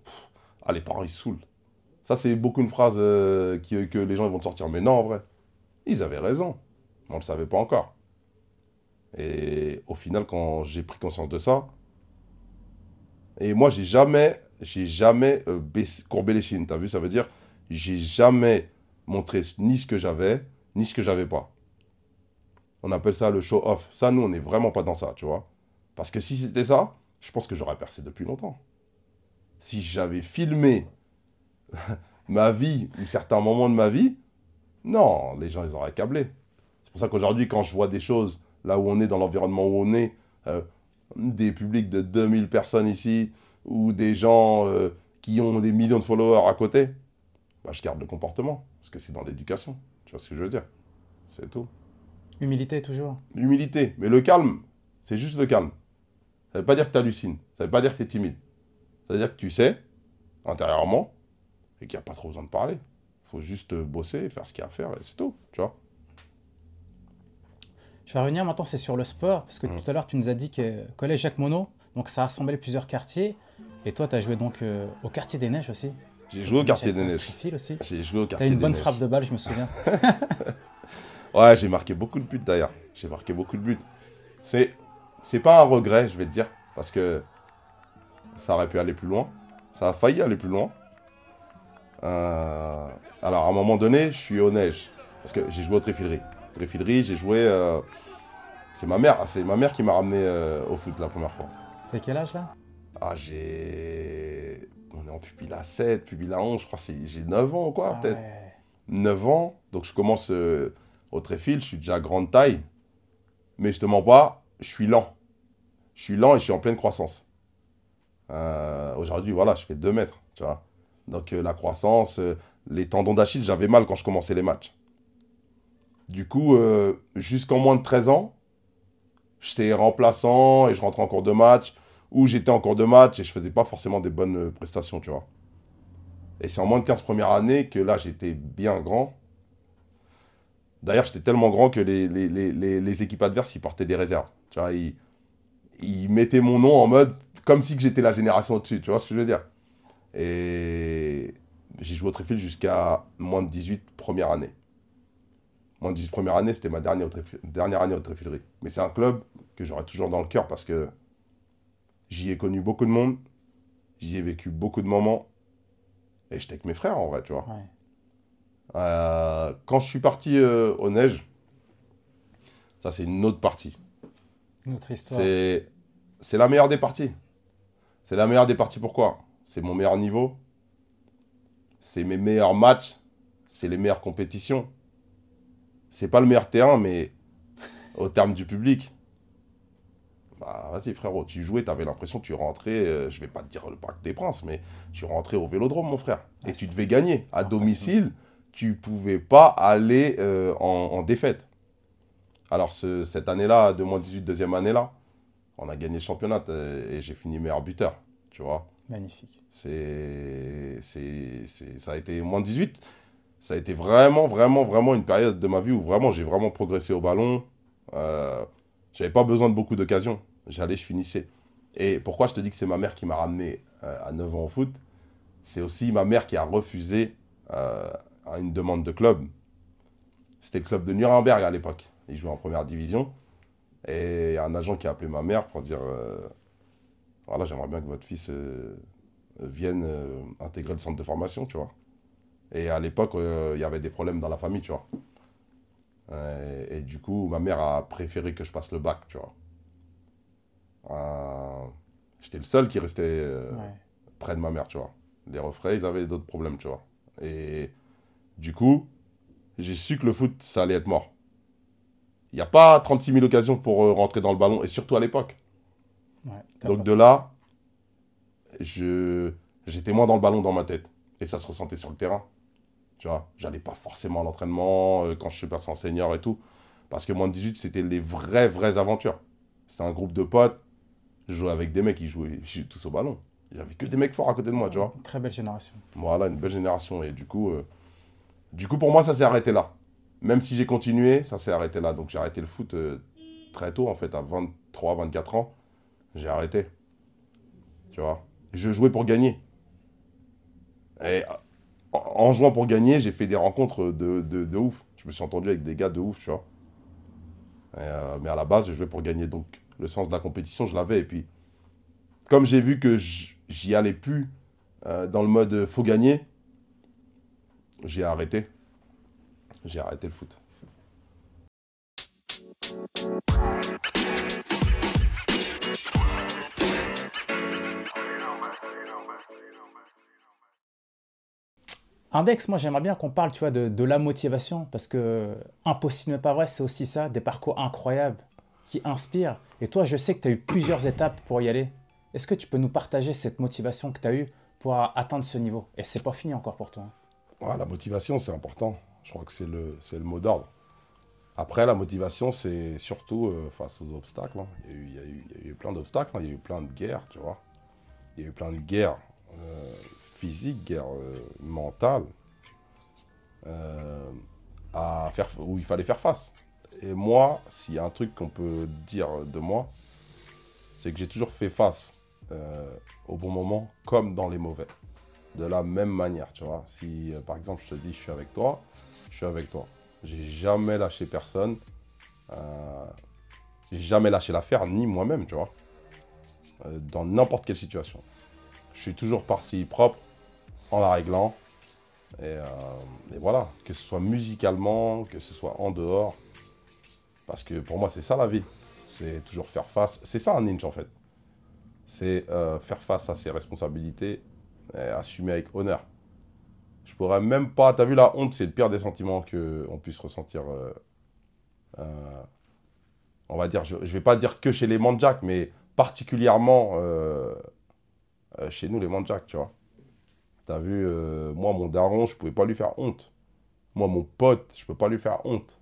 ah les parents ils se saoulent. Ça c'est beaucoup une phrase que les gens ils vont te sortir. Mais non, en vrai, ils avaient raison. Mais on ne le savait pas encore. Et au final, quand j'ai pris conscience de ça, et moi j'ai jamais courbé les chines. T'as vu, ça veut dire, j'ai jamais montré ni ce que j'avais, ni ce que j'avais pas. On appelle ça le show-off. Ça, nous, on n'est vraiment pas dans ça, tu vois. Parce que si c'était ça, je pense que j'aurais percé depuis longtemps. Si j'avais filmé ma vie, ou certains moments de ma vie, non, les gens, ils auraient câblé. C'est pour ça qu'aujourd'hui, quand je vois des choses, là où on est, dans l'environnement où on est, des publics de 2000 personnes ici, ou des gens qui ont des millions de followers à côté, bah, je garde le comportement, parce que c'est dans l'éducation. Tu vois ce que je veux dire? C'est tout. Humilité toujours. L'humilité, mais le calme, c'est juste le calme. Ça ne veut pas dire que tu hallucines, ça ne veut pas dire que tu es timide. Ça veut dire que tu sais, intérieurement, et qu'il n'y a pas trop besoin de parler. Il faut juste bosser, faire ce qu'il y a à faire, et c'est tout, tu vois. Je vais revenir maintenant, c'est sur le sport, parce que Mhm. tout à l'heure, tu nous as dit que Collège Jacques Monod, donc ça a rassemblé plusieurs quartiers, et toi, tu as joué donc au quartier des Neiges aussi. J'ai joué au quartier des Avec Neiges. Trifil aussi. J'ai joué au Tu as quartier une des bonne Neiges. frappe de balle, je me souviens. Ouais, j'ai marqué beaucoup de buts d'ailleurs. J'ai marqué beaucoup de buts. C'est pas un regret, je vais te dire, parce que ça aurait pu aller plus loin. Ça a failli aller plus loin. Alors, à un moment donné, je suis au Neige, parce que j'ai joué au Tréfilerie. Tréfilerie, j'ai joué... c'est ma mère qui m'a ramené au foot la première fois. T'as quel âge là? Ah, j'ai... On est en pupille à 7, pupille à 11, je crois que j'ai 9 ans ou quoi, Ah peut-être. ouais. 9 ans, donc je commence au tréfil, je suis déjà grande taille, mais je te mens pas, je suis lent. Je suis lent et je suis en pleine croissance. Aujourd'hui, voilà, je fais 2 mètres, tu vois. Donc la croissance, les tendons d'Achille, j'avais mal quand je commençais les matchs. Du coup, jusqu'en moins de 13 ans, j'étais remplaçant et je rentrais en cours de match, ou j'étais en cours de match et je faisais pas forcément des bonnes prestations, tu vois. Et c'est en moins de 15 premières années que là, j'étais bien grand. D'ailleurs, j'étais tellement grand que les équipes adverses, ils portaient des réserves. Tu vois, ils mettaient mon nom en mode comme si que j'étais la génération au-dessus. Tu vois ce que je veux dire? Et j'ai joué au Tréfil jusqu'à moins de 18 première année. Moins de 18 première année, c'était ma dernière année au Tréfilerie. Mais c'est un club que j'aurai toujours dans le cœur parce que j'y ai connu beaucoup de monde, j'y ai vécu beaucoup de moments. Et j'étais avec mes frères en vrai, tu vois. Ouais. Quand je suis parti aux Neiges, ça c'est une autre partie. Une autre histoire. C'est la meilleure des parties. C'est la meilleure des parties pourquoi? C'est mon meilleur niveau. C'est mes meilleurs matchs. C'est les meilleures compétitions. C'est pas le meilleur terrain, mais au terme du public. Bah vas-y frérot, tu jouais, t'avais l'impression que tu rentrais, je vais pas te dire le Parc des Princes, mais tu rentrais au Vélodrome mon frère. Et Ouais, tu devais gagner. À impressionnant. domicile, tu pouvais pas aller en défaite. Alors cette année-là, de moins 18, deuxième année-là, on a gagné le championnat et j'ai fini meilleur buteur, tu vois. Magnifique. Ça a été moins 18. Ça a été vraiment, vraiment, vraiment une période de ma vie où vraiment j'ai vraiment progressé au ballon. J'avais pas besoin de beaucoup d'occasions. J'allais, je finissais. Et pourquoi je te dis que c'est ma mère qui m'a ramené à 9 ans au foot? C'est aussi ma mère qui a refusé à une demande de club. C'était le club de Nuremberg à l'époque. Il jouait en première division. Et un agent qui a appelé ma mère pour dire voilà, j'aimerais bien que votre fils vienne intégrer le centre de formation, tu vois. Et à l'époque, il y avait des problèmes dans la famille, tu vois. Et du coup, ma mère a préféré que je passe le bac, tu vois. J'étais le seul qui restait Ouais. près de ma mère, tu vois. Les refrains, ils avaient d'autres problèmes, tu vois. Et du coup, j'ai su que le foot, ça allait être mort. Il n'y a pas 36 000 occasions pour rentrer dans le ballon, et surtout à l'époque. Ouais, Donc de là, j'étais moins dans le ballon dans ma tête. Et ça se ressentait sur le terrain. Tu vois, j'allais pas forcément à l'entraînement quand je suis passé en senior et tout. Parce que moins de 18, c'était les vraies aventures. C'était un groupe de potes. Je jouais avec des mecs qui jouaient tous au ballon. Il n'y avait que des mecs forts à côté de moi, tu vois. Une très belle génération. Voilà, une belle génération. Et du coup, pour moi, ça s'est arrêté là. Même si j'ai continué, ça s'est arrêté là. Donc j'ai arrêté le foot très tôt, en fait, à 23, 24 ans. J'ai arrêté. Tu vois. Je jouais pour gagner. Et en jouant pour gagner, j'ai fait des rencontres de ouf. Je me suis entendu avec des gars de ouf, tu vois. Mais à la base, je jouais pour gagner. Donc le sens de la compétition, je l'avais. Et puis, comme j'ai vu que j'y allais plus dans le mode faut gagner, j'ai arrêté. J'ai arrêté le foot. Index, moi j'aimerais bien qu'on parle, tu vois, de la motivation, parce que impossible mais pas vrai, c'est aussi ça, des parcours incroyables qui inspirent. Et toi, je sais que tu as eu plusieurs étapes pour y aller. Est-ce que tu peux nous partager cette motivation que tu as eue pour atteindre ce niveau? Et c'est pas fini encore pour toi. Ouais, la motivation, c'est important. Je crois que c'est le mot d'ordre. Après, la motivation, c'est surtout face aux obstacles. Hein. Il y a eu plein d'obstacles, hein. Il y a eu plein de guerres, tu vois. Il y a eu plein de guerres physiques, guerres mentales, où il fallait faire face. Et moi, s'il y a un truc qu'on peut dire de moi, c'est que j'ai toujours fait face au bon moment, comme dans les mauvais. De la même manière, tu vois. Si, par exemple, je te dis, je suis avec toi, je suis avec toi. J'ai jamais lâché personne. J'ai jamais lâché l'affaire, ni moi-même, tu vois. Dans n'importe quelle situation. Je suis toujours parti propre, en la réglant. Et voilà, que ce soit musicalement, que ce soit en dehors. Parce que pour moi, c'est ça la vie. C'est toujours faire face. C'est ça un ninja, en fait. C'est faire face à ses responsabilités et assumer avec honneur. Je pourrais même pas... T'as vu, la honte, c'est le pire des sentiments qu'on puisse ressentir. On va dire, je vais pas dire que chez les Mandjaks, mais particulièrement chez nous, les Mandjaks, tu vois. T'as vu, moi, mon daron, je pouvais pas lui faire honte. Moi, mon pote, je peux pas lui faire honte.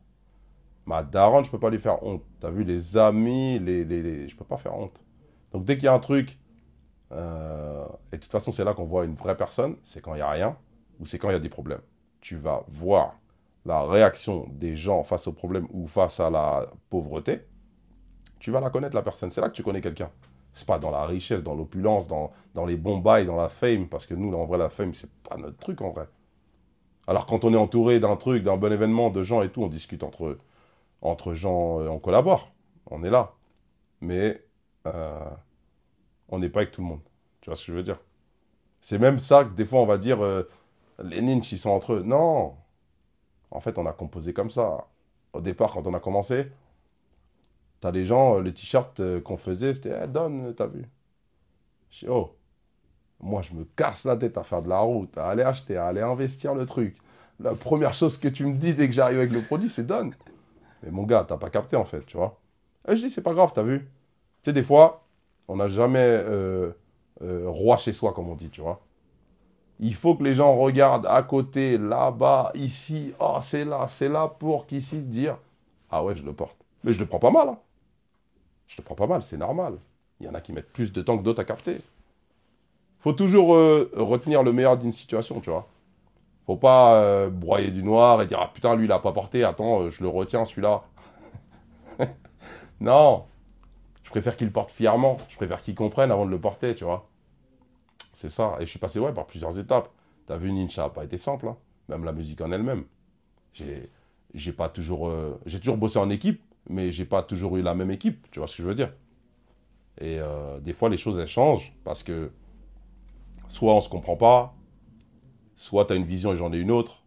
Ma daronne, je peux pas lui faire honte. T'as vu, les amis, je peux pas faire honte. Donc, dès qu'il y a un truc... et de toute façon, c'est là qu'on voit une vraie personne, c'est quand il n'y a rien, ou c'est quand il y a des problèmes. Tu vas voir la réaction des gens face au problème ou face à la pauvreté. Tu vas la connaître, la personne. C'est là que tu connais quelqu'un. C'est pas dans la richesse, dans l'opulence, dans les bons bails, dans la fame. Parce que nous, en vrai, la fame, c'est pas notre truc, en vrai. Alors, quand on est entouré d'un truc, d'un bon événement, de gens et tout, on discute entre gens, on collabore. On est là. Mais on n'est pas avec tout le monde. Tu vois ce que je veux dire? C'est même ça que des fois, on va dire, les ninjas, ils sont entre eux. Non. En fait, on a composé comme ça. Au départ, quand on a commencé... T'as les gens, les t-shirts qu'on faisait, c'était hey, donne, t'as vu. Je dis, oh, moi je me casse la tête à faire de la route, à aller acheter, à aller investir le truc. La première chose que tu me dis dès que j'arrive avec le produit, c'est donne. Mais mon gars, t'as pas capté en fait, tu vois. Et je dis, c'est pas grave, t'as vu. Tu sais, des fois, on n'a jamais roi chez soi, comme on dit, tu vois. Il faut que les gens regardent à côté, là-bas, ici, oh, c'est là pour qu'ici dire, ah ouais, je le porte. Mais je le prends pas mal, hein. Je le prends pas mal, c'est normal. Il y en a qui mettent plus de temps que d'autres à capter. Faut toujours retenir le meilleur d'une situation, tu vois. Faut pas broyer du noir et dire « Ah putain, lui, il a pas porté, attends, je le retiens, celui-là. » Non. Je préfère qu'il le porte fièrement. Je préfère qu'il comprenne avant de le porter, tu vois. C'est ça. Et je suis passé par plusieurs étapes. T'as vu, Ninja, ça n'a pas été simple. Hein. Même la musique en elle-même. J'ai pas toujours... j'ai toujours bossé en équipe. Mais j'ai pas toujours eu la même équipe, tu vois ce que je veux dire. Et des fois, les choses, elles changent, parce que soit on se comprend pas, soit tu as une vision et j'en ai une autre.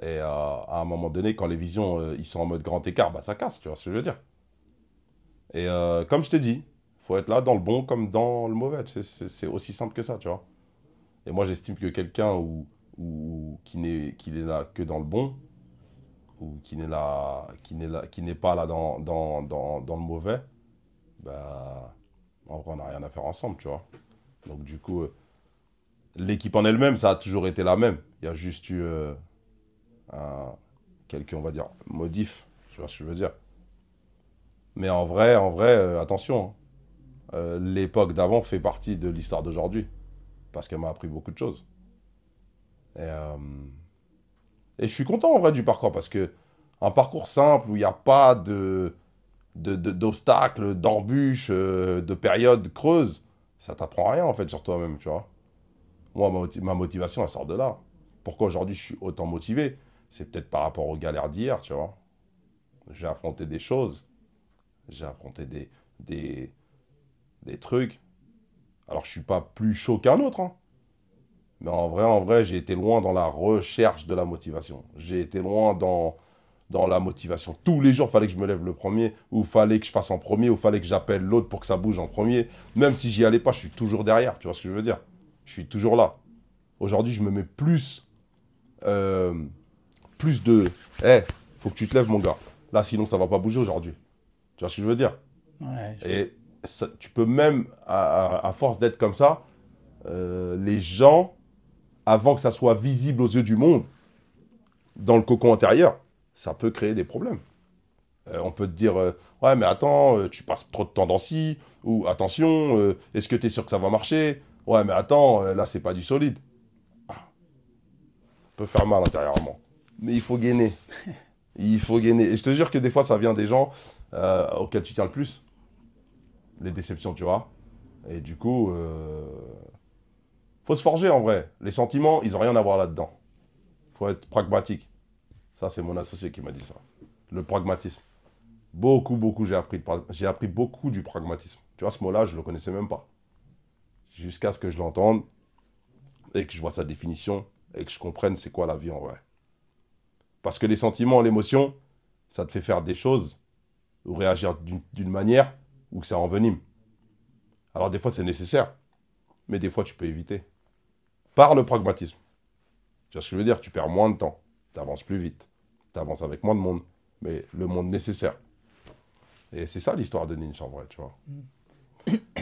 Et à un moment donné, quand les visions, ils sont en mode grand écart, bah ça casse, tu vois ce que je veux dire. Et comme je t'ai dit, faut être là dans le bon comme dans le mauvais, c'est aussi simple que ça, tu vois. Et moi, j'estime que quelqu'un qui n'est là que dans le bon, ou qui n'est là, qui n'est pas là dans le mauvais, bah, en vrai, on n'a rien à faire ensemble, tu vois. Donc, du coup, l'équipe en elle-même, ça a toujours été la même. Il y a juste eu quelques, on va dire, modifs, tu vois ce que je veux dire. Mais en vrai, attention, hein. L'époque d'avant fait partie de l'histoire d'aujourd'hui, parce qu'elle m'a appris beaucoup de choses. Et je suis content en vrai du parcours, parce que un parcours simple où il n'y a pas d'obstacles, d'embûches, de périodes creuses, ça t'apprend rien en fait sur toi-même, tu vois. Moi, ma motivation, elle sort de là. Pourquoi aujourd'hui je suis autant motivé? C'est peut-être par rapport aux galères d'hier, tu vois. J'ai affronté des choses, j'ai affronté des trucs. Alors je suis pas plus chaud qu'un autre, hein. Mais en vrai, j'ai été loin dans la recherche de la motivation. J'ai été loin dans la motivation. Tous les jours, il fallait que je me lève le premier, ou il fallait que je fasse en premier, ou il fallait que j'appelle l'autre pour que ça bouge en premier. Même si j'y allais pas, je suis toujours derrière. Tu vois ce que je veux dire? Je suis toujours là. Aujourd'hui, je me mets plus de... Faut que tu te lèves, mon gars. Là, sinon, ça va pas bouger aujourd'hui. Tu vois ce que je veux dire? Ouais, Et ça, tu peux même, à force d'être comme ça, les gens, avant que ça soit visible aux yeux du monde, dans le cocon intérieur, ça peut créer des problèmes. On peut te dire, ouais, mais attends, tu passes trop de temps dans ci, ou attention, est-ce que tu es sûr que ça va marcher? Ouais, mais attends, là, c'est pas du solide. Ça peut faire mal intérieurement. Mais il faut gainer. Il faut gainer. Et je te jure que des fois, ça vient des gens auxquels tu tiens le plus. Les déceptions, tu vois. Et du coup, faut se forger en vrai. Les sentiments, ils n'ont rien à voir là-dedans. Faut être pragmatique. Ça, c'est mon associé qui m'a dit ça. Le pragmatisme. Beaucoup, j'ai appris beaucoup du pragmatisme. Tu vois, ce mot-là, je ne le connaissais même pas. Jusqu'à ce que je l'entende et que je vois sa définition et que je comprenne c'est quoi la vie en vrai. Parce que les sentiments, l'émotion, ça te fait faire des choses ou réagir d'une manière où ça envenime. Alors des fois, c'est nécessaire, mais des fois, tu peux éviter. Par le pragmatisme. Tu vois ce que je veux dire? Tu perds moins de temps, tu avances plus vite, tu avances avec moins de monde, mais le monde nécessaire. Et c'est ça l'histoire de Ninch en vrai, tu vois.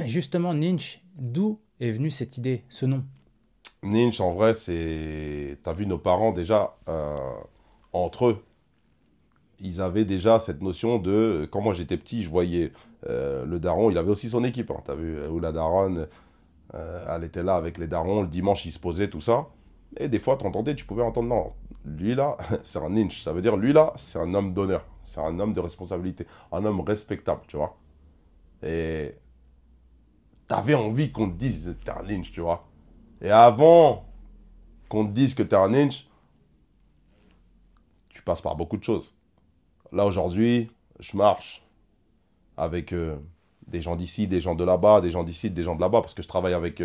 Justement, Ninch, d'où est venue cette idée, ce nom? Ninch en vrai, c'est... T'as vu nos parents déjà, entre eux, ils avaient déjà cette notion de... Quand moi j'étais petit, je voyais le daron, il avait aussi son équipe, hein, t'as vu, où la daronne, elle était là avec les darons, le dimanche, ils se posaient, tout ça. Et des fois, t'entendais, tu pouvais entendre, non, lui là, c'est un Ninch. Ça veut dire, lui là, c'est un homme d'honneur. C'est un homme de responsabilité. Un homme respectable, tu vois. Et t'avais envie qu'on te dise, t'es un Ninch, tu vois. Et avant qu'on te dise que t'es un Ninch, tu passes par beaucoup de choses. Là, aujourd'hui, je marche avec des gens d'ici, des gens de là-bas, des gens d'ici, des gens de là-bas, parce que je travaille avec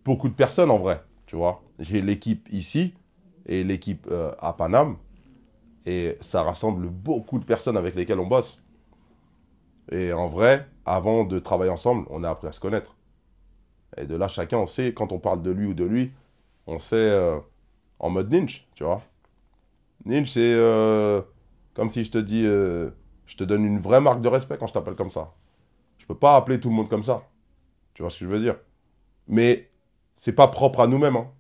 beaucoup de personnes en vrai. Tu vois, j'ai l'équipe ici et l'équipe à Paname. Et ça rassemble beaucoup de personnes avec lesquelles on bosse. Et en vrai, avant de travailler ensemble, on a appris à se connaître. Et de là, chacun, on sait, quand on parle de lui ou de lui, on sait en mode Ninch, tu vois. Ninch, c'est comme si je te dis, je te donne une vraie marque de respect quand je t'appelle comme ça. Je peux pas appeler tout le monde comme ça. Tu vois ce que je veux dire? Mais c'est pas propre à nous-mêmes, hein.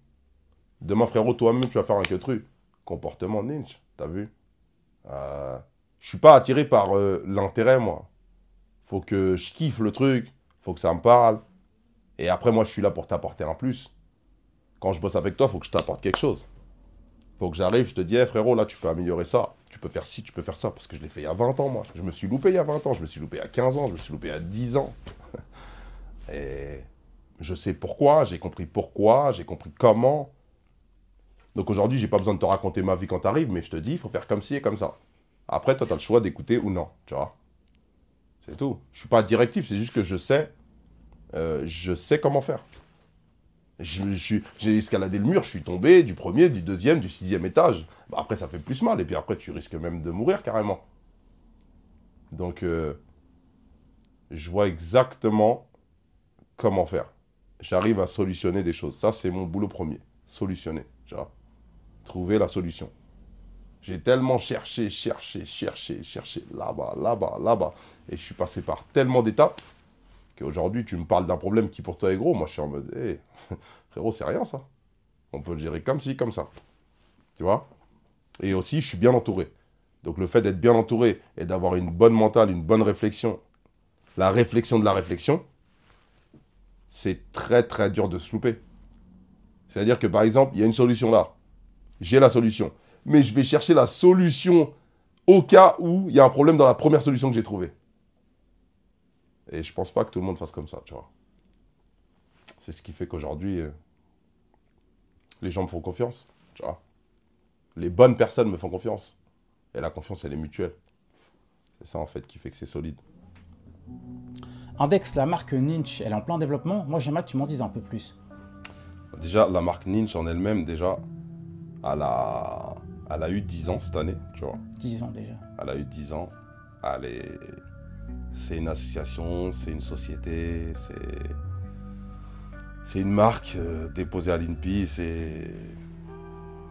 Demain, frérot, toi-même, tu vas faire un queutru. Comportement Ninch, t'as vu? Je suis pas attiré par l'intérêt, moi. Faut que je kiffe le truc, faut que ça me parle. Et après, moi, je suis là pour t'apporter un plus. Quand je bosse avec toi, faut que je t'apporte quelque chose. Faut que j'arrive, je te dis, hey, frérot, là, tu peux améliorer ça. Tu peux faire ci, tu peux faire ça. Parce que je l'ai fait il y a 20 ans, moi. Je me suis loupé il y a 20 ans, je me suis loupé il y a 15 ans, je me suis loupé il y a 10 ans. Et je sais pourquoi, j'ai compris comment. Donc aujourd'hui, j'ai pas besoin de te raconter ma vie quand t'arrives, mais je te dis, il faut faire comme ci et comme ça. Après, toi, t'as le choix d'écouter ou non, tu vois. C'est tout. Je suis pas directif, c'est juste que je sais comment faire. J'ai escaladé le mur, je suis tombé du premier, du deuxième, du 6e étage. Bah, après, ça fait plus mal, et puis après, tu risques même de mourir carrément. Donc, je vois exactement comment faire. J'arrive à solutionner des choses. Ça, c'est mon boulot premier. Solutionner, tu vois. Trouver la solution. J'ai tellement cherché, là-bas. Et je suis passé par tellement d'étapes qu'aujourd'hui, tu me parles d'un problème qui pour toi est gros. Moi, je suis en mode, hey, frérot, c'est rien ça. On peut le gérer comme ci, comme ça. Tu vois? Et aussi, je suis bien entouré. Donc, le fait d'être bien entouré et d'avoir une bonne mentale, une bonne réflexion, la réflexion de la réflexion, c'est très, très dur de se louper. C'est-à-dire que, par exemple, il y a une solution là. J'ai la solution. Mais je vais chercher la solution au cas où il y a un problème dans la première solution que j'ai trouvée. Et je pense pas que tout le monde fasse comme ça, tu vois. C'est ce qui fait qu'aujourd'hui, les gens me font confiance, tu vois. Les bonnes personnes me font confiance. Et la confiance, elle est mutuelle. C'est ça, en fait, qui fait que c'est solide. Index, la marque Ninch, elle est en plein développement. Moi, j'aimerais que tu m'en dises un peu plus. Déjà, la marque Ninch en elle-même, déjà, elle a eu 10 ans cette année, tu vois. 10 ans déjà. Elle a eu 10 ans. C'est une association, c'est une société, c'est une marque déposée à l'INPI.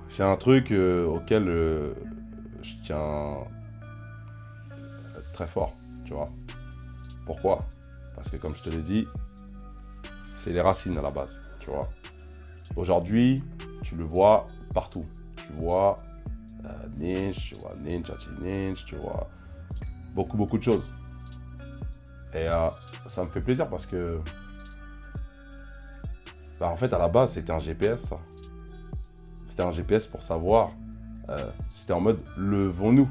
C'est un truc auquel je tiens très fort, tu vois. Pourquoi? Parce que comme je te l'ai dit, c'est les racines à la base, tu vois. Aujourd'hui, tu le vois partout. Tu vois Ninch, tu vois Ninch, Ninch, tu vois beaucoup de choses. Et ça me fait plaisir parce que, en fait, à la base, c'était un GPS, ça. C'était un GPS pour savoir, c'était en mode, levons-nous.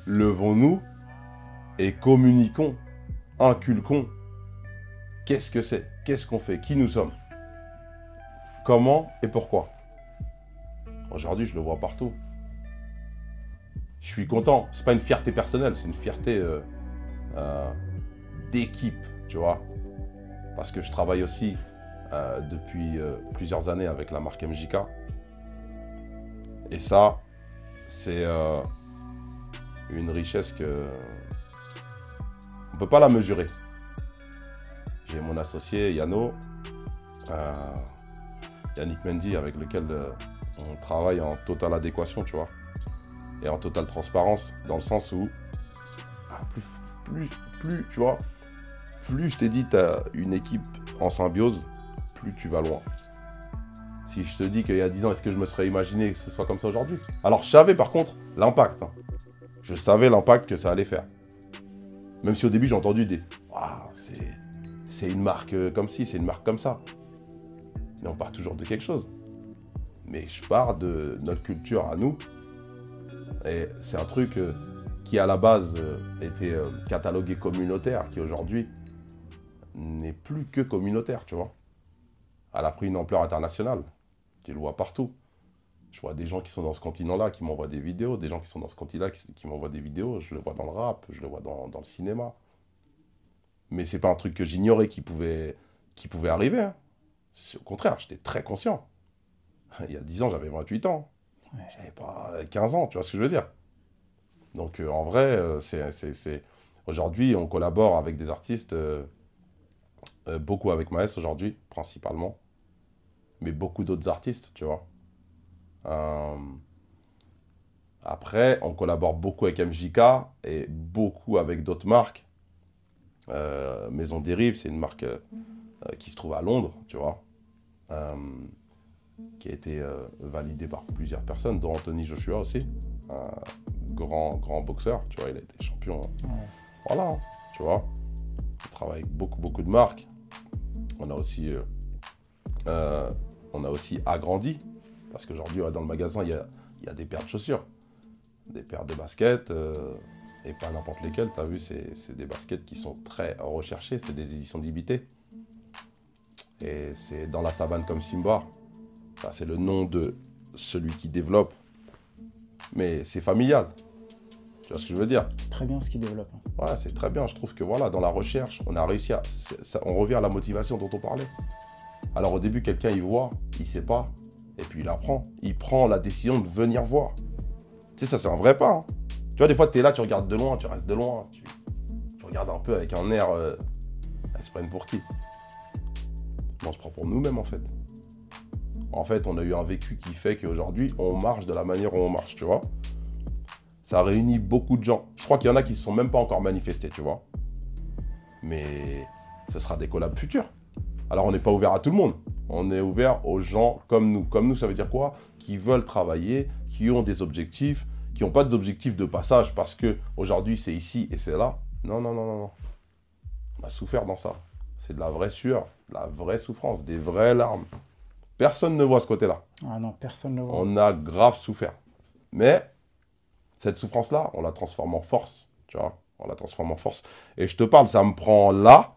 Levons-nous et communiquons, inculquons. Qu'est-ce que c'est? Qu'est-ce qu'on fait? Qui nous sommes? Comment et pourquoi? Aujourd'hui, je le vois partout. Je suis content. C'est pas une fierté personnelle, c'est une fierté d'équipe, tu vois. Parce que je travaille aussi depuis plusieurs années avec la marque MJK. Et ça, c'est une richesse que on peut pas la mesurer. J'ai mon associé Yano, Yannick Mendy, avec lequel on travaille en totale adéquation, tu vois. Et en totale transparence, dans le sens où plus, tu vois, plus je t'ai dit, tu as une équipe en symbiose, plus tu vas loin. Si je te dis qu'il y a 10 ans, est-ce que je me serais imaginé que ce soit comme ça aujourd'hui? Alors, je savais par contre l'impact. Hein. Je savais l'impact que ça allait faire. Même si au début, j'ai entendu des « Ah, c'est une marque comme ci, c'est une marque comme ça. » Mais on part toujours de quelque chose. Mais je pars de notre culture à nous. Et c'est un truc qui, à la base, était catalogué communautaire, qui aujourd'hui n'est plus que communautaire, tu vois. Elle a pris une ampleur internationale. Tu le vois partout. Je vois des gens qui sont dans ce continent-là qui m'envoient des vidéos, des gens qui sont dans ce continent-là qui m'envoient des vidéos. Je le vois dans le rap, je le vois dans le cinéma. Mais c'est pas un truc que j'ignorais qui pouvait arriver. Hein. Au contraire, j'étais très conscient. Il y a 10 ans, j'avais 28 ans. Ouais. J'avais pas 15 ans, tu vois ce que je veux dire. Donc en vrai, aujourd'hui, on collabore avec des artistes, beaucoup avec Maes aujourd'hui, principalement, mais beaucoup d'autres artistes, tu vois. Après, on collabore beaucoup avec MJK et beaucoup avec d'autres marques. Maison Dérive, c'est une marque qui se trouve à Londres, tu vois. Qui a été validé par plusieurs personnes, dont Anthony Joshua aussi, un grand boxeur, tu vois, il a été champion. Ouais. Voilà, hein, tu vois. On travaille avec beaucoup de marques. On a aussi agrandi, parce qu'aujourd'hui, dans le magasin, il y a des paires de chaussures, des paires de baskets, et pas n'importe lesquelles, tu as vu, c'est des baskets qui sont très recherchées, c'est des éditions limitées. Et c'est dans la savane comme Simba. Ça, c'est le nom de celui qui développe. Mais c'est familial. Tu vois ce que je veux dire? C'est très bien ce qu'il développe. Ouais, c'est très bien. Je trouve que voilà, dans la recherche, on a réussi à... on revient à la motivation dont on parlait. Alors au début, quelqu'un, il voit, il sait pas. Et puis il apprend. Il prend la décision de venir voir. Tu sais, ça, c'est un vrai pas. Hein. Tu vois, des fois, tu es là, tu regardes de loin, tu restes de loin. Tu regardes un peu avec un air... Elles se prennent pour qui? On se prend pour nous-mêmes, en fait. En fait, on a eu un vécu qui fait qu'aujourd'hui, on marche de la manière où on marche, tu vois. Ça réunit beaucoup de gens. Je crois qu'il y en a qui ne se sont même pas encore manifestés, tu vois. Mais ce sera des collabs futurs. Alors, on n'est pas ouvert à tout le monde. On est ouvert aux gens comme nous. Comme nous, ça veut dire quoi? Qui veulent travailler, qui ont des objectifs, qui n'ont pas des objectifs de passage parce qu'aujourd'hui, c'est ici et c'est là. Non, non, non, non, non. On a souffert dans ça. C'est de la vraie sueur, de la vraie souffrance, des vraies larmes. Personne ne voit ce côté-là. Ah non, personne ne le voit. On a grave souffert. Mais cette souffrance-là, on la transforme en force. Tu vois, on la transforme en force. Et je te parle, ça me prend là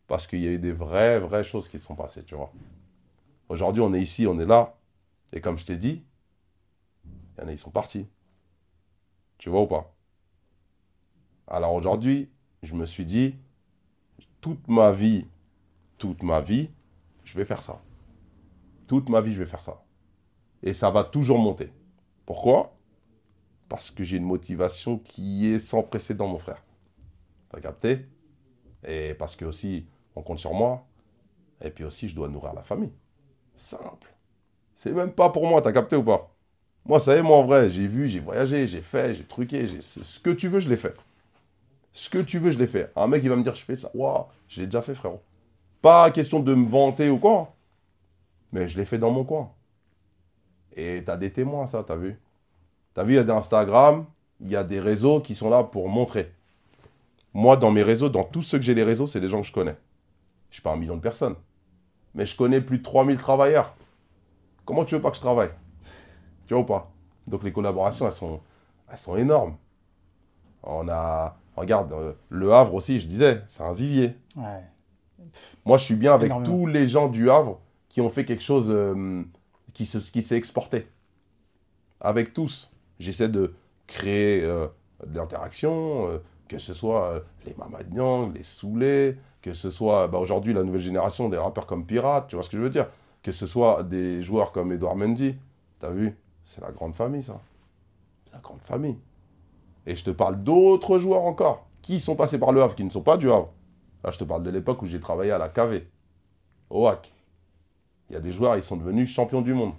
parce qu'il y a eu des vraies choses qui se sont passées, tu vois. Aujourd'hui, on est ici, on est là. Et comme je t'ai dit, il y en a, ils sont partis. Tu vois ou pas? Alors aujourd'hui, je me suis dit, toute ma vie, je vais faire ça. Toute ma vie, je vais faire ça. Et ça va toujours monter. Pourquoi? Parce que j'ai une motivation qui est sans précédent, mon frère. T'as capté? Et parce que aussi, on compte sur moi. Et puis aussi, je dois nourrir la famille. Simple. C'est même pas pour moi, t'as capté ou pas? Moi, ça y est, moi, en vrai, j'ai vu, j'ai voyagé, j'ai fait, j'ai truqué. Ce que tu veux, je l'ai fait. Ce que tu veux, je l'ai fait. Un mec, il va me dire, je fais ça. Waouh, je l'ai déjà fait, frérot. Pas question de me vanter ou quoi. Mais je l'ai fait dans mon coin. Et t'as des témoins, ça, t'as vu? T'as vu, il y a des Instagram, il y a des réseaux qui sont là pour montrer. Moi, dans mes réseaux, dans tous ceux que j'ai les réseaux, c'est des gens que je connais. Je suis pas 1 million de personnes. Mais je connais plus de 3000 travailleurs. Comment tu veux pas que je travaille? Tu vois ou pas? Donc les collaborations, elles sont énormes. On a... Regarde, Le Havre aussi, je disais, c'est un vivier. Ouais. Moi, je suis bien avec Énormément. tous les gens du Havre qui ont fait quelque chose qui s'est exporté. Avec tous. J'essaie de créer de l'interaction, que ce soit les Mamadiang, les Soulé, que ce soit aujourd'hui la nouvelle génération des rappeurs comme Pirate, tu vois ce que je veux dire? Que ce soit des joueurs comme Edouard Mendy. T'as vu? C'est la grande famille, ça. C'est la grande famille. Et je te parle d'autres joueurs encore, qui sont passés par Le Havre, qui ne sont pas du Havre. Là, je te parle de l'époque où j'ai travaillé à la KV, au HAC. Il y a des joueurs, ils sont devenus champions du monde.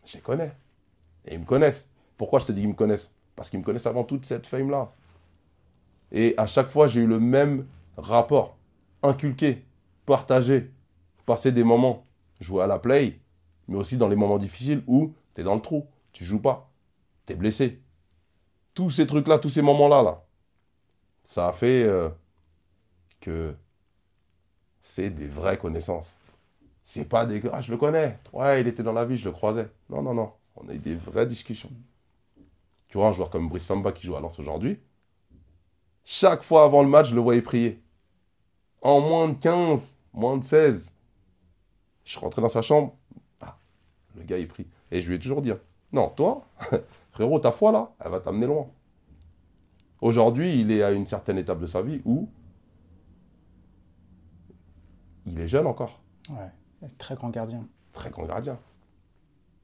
Je les connais. Et ils me connaissent. Pourquoi je te dis qu'ils me connaissent? Parce qu'ils me connaissent avant toute cette fame-là. Et à chaque fois, j'ai eu le même rapport. Inculqué, partagé, passer des moments, jouer à la play, mais aussi dans les moments difficiles où tu es dans le trou, tu joues pas, tu es blessé. Tous ces trucs-là, tous ces moments-là, là, ça a fait que c'est des vraies connaissances. C'est pas des... Ah, je le connais. Ouais, il était dans la vie, je le croisais. Non, non, non. On a eu des vraies discussions. Tu vois, un joueur comme Brice Samba qui joue à Lens aujourd'hui, chaque fois avant le match, je le voyais prier. En moins de 15, moins de 16. Je suis rentré dans sa chambre. Ah, le gars, il prie. Et je lui ai toujours dit, non, toi, frérot, ta foi là, elle va t'amener loin. Aujourd'hui, il est à une certaine étape de sa vie où il est jeune encore. Ouais, très grand gardien. Très grand gardien.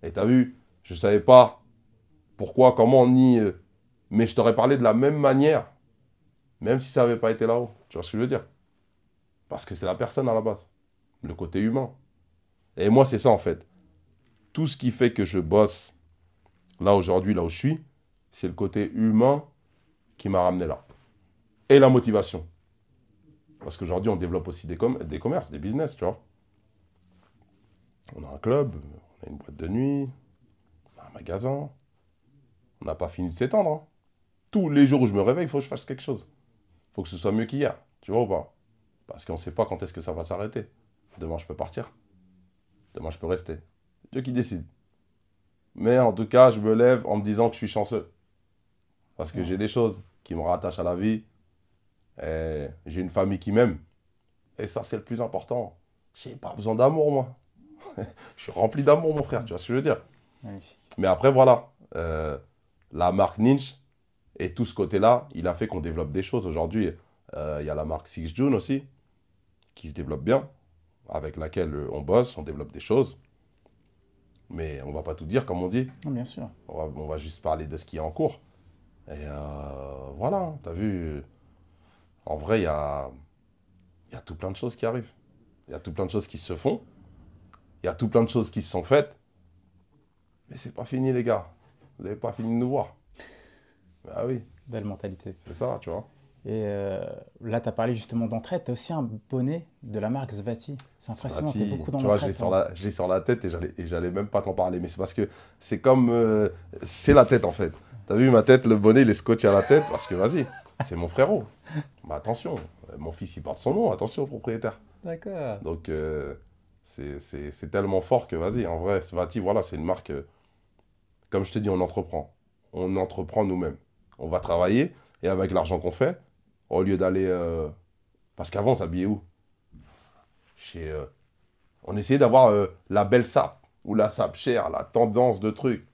Et t'as vu, je savais pas pourquoi, comment, ni... mais je t'aurais parlé de la même manière, même si ça n'avait pas été là-haut. Tu vois ce que je veux dire? Parce que c'est la personne à la base. Le côté humain. Et moi, c'est ça en fait. Tout ce qui fait que je bosse là aujourd'hui, là où je suis, c'est le côté humain qui m'a ramené là. Et la motivation. Parce qu'aujourd'hui, on développe aussi des commerces, des business, tu vois. On a un club, on a une boîte de nuit, on a un magasin. On n'a pas fini de s'étendre. Hein. Tous les jours où je me réveille, il faut que je fasse quelque chose. Il faut que ce soit mieux qu'hier. Tu vois ou pas? Parce qu'on ne sait pas quand est-ce que ça va s'arrêter. Demain, je peux partir. Demain, je peux rester. Dieu qui décide. Mais en tout cas, je me lève en me disant que je suis chanceux. Parce que j'ai des choses qui me rattachent à la vie. Et j'ai une famille qui m'aime. Et ça, c'est le plus important. J'ai pas besoin d'amour, moi. Je suis rempli d'amour, mon frère. Tu vois ce que je veux dire? Magnifique. Mais après, voilà. La marque Ninja et tout ce côté-là, il a fait qu'on développe des choses. Aujourd'hui, il y a la marque Six June aussi, qui se développe bien, avec laquelle on bosse, on développe des choses. Mais on ne va pas tout dire, comme on dit. Non, bien sûr. On va juste parler de ce qui est en cours. Et voilà, tu as vu, en vrai, il y a tout plein de choses qui arrivent. Il y a tout plein de choses qui se font. Il y a tout plein de choses qui se sont faites. Mais c'est pas fini, les gars. Vous n'avez pas fini de nous voir. Ah oui, Belle mentalité. c'est ça, tu vois. Et là, tu as parlé justement d'entraide. Tu as aussi un bonnet de la marque Svati. C'est impressionnant, tu es Svati, beaucoup dans tu vois, je l'ai l'entraide. sur la tête et j'allais même pas t'en parler. Mais c'est parce que c'est comme. C'est la tête en fait. T'as vu ma tête, le bonnet, il est scotché à la tête parce que vas-y, c'est mon frérot. Mais attention, mon fils il porte son nom, attention au propriétaire. D'accord. Donc c'est tellement fort que vas-y, en vrai, Svati, voilà, c'est une marque. Comme je te dis, on entreprend. On entreprend nous-mêmes. On va travailler et avec l'argent qu'on fait, au lieu d'aller. Parce qu'avant, on s'habillait où? Chez. On essayait d'avoir la belle sape ou la sape chère, la tendance de trucs.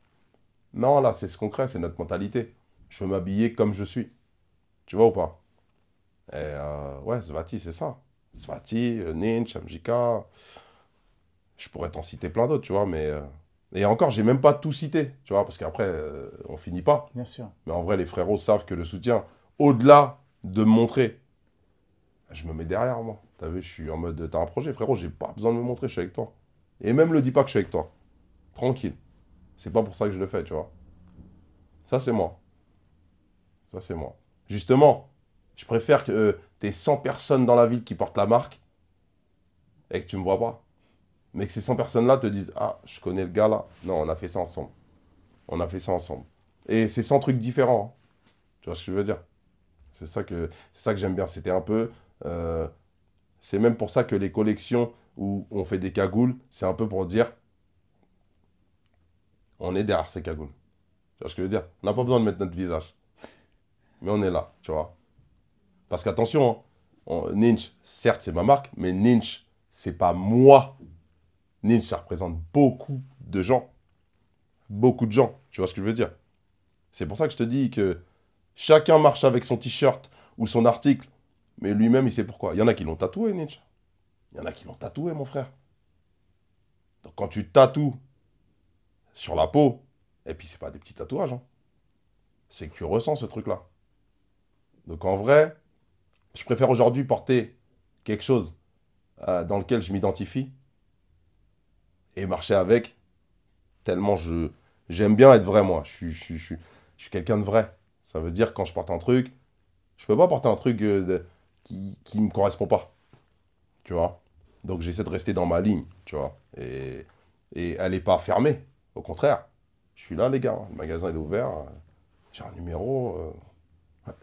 Non, là, c'est ce qu'on crée, c'est notre mentalité. Je veux m'habiller comme je suis. Tu vois ou pas? Et ouais, Svati, c'est ça. Svati, Ninch, MJK. Je pourrais t'en citer plein d'autres, tu vois, mais. Et encore, j'ai même pas tout cité, tu vois, parce qu'après, on finit pas. Bien sûr. Mais en vrai, les frérots savent que le soutien, au-delà de me montrer, je me mets derrière, moi. T'as vu, je suis en mode, t'as un projet, frérot, j'ai pas besoin de me montrer, je suis avec toi. Et même le dis pas que je suis avec toi. Tranquille. C'est pas pour ça que je le fais, tu vois. Ça, c'est moi. Ça, c'est moi. Justement, je préfère que t'aies 100 personnes dans la ville qui portent la marque et que tu me vois pas. Mais que ces 100 personnes-là te disent, ah, je connais le gars là. Non, on a fait ça ensemble. On a fait ça ensemble. Et c'est 100 trucs différents, hein. Tu vois ce que je veux dire? C'est ça que j'aime bien. C'était un peu. C'est même pour ça que les collections où on fait des cagoules, c'est un peu pour dire on est derrière ces cagoules. Tu vois ce que je veux dire? On n'a pas besoin de mettre notre visage. Mais on est là, tu vois. Parce qu'attention, hein, Ninch, certes, c'est ma marque, mais Ninch, c'est pas moi. Ninch, ça représente beaucoup de gens. Beaucoup de gens. Tu vois ce que je veux dire? C'est pour ça que je te dis que chacun marche avec son t-shirt ou son article, mais lui-même, il sait pourquoi. Il y en a qui l'ont tatoué, Ninch. Il y en a qui l'ont tatoué, mon frère. Donc quand tu tatoues sur la peau, et puis c'est pas des petits tatouages, hein, c'est que tu ressens ce truc-là. Donc en vrai, je préfère aujourd'hui porter quelque chose dans lequel je m'identifie et marcher avec, tellement j'aime bien être vrai, moi. Je suis quelqu'un de vrai. Ça veut dire quand je porte un truc, je peux pas porter un truc qui me correspond pas. Tu vois? Donc j'essaie de rester dans ma ligne, tu vois. Et elle n'est pas fermée. Au contraire, je suis là, les gars. Le magasin il est ouvert. J'ai un numéro.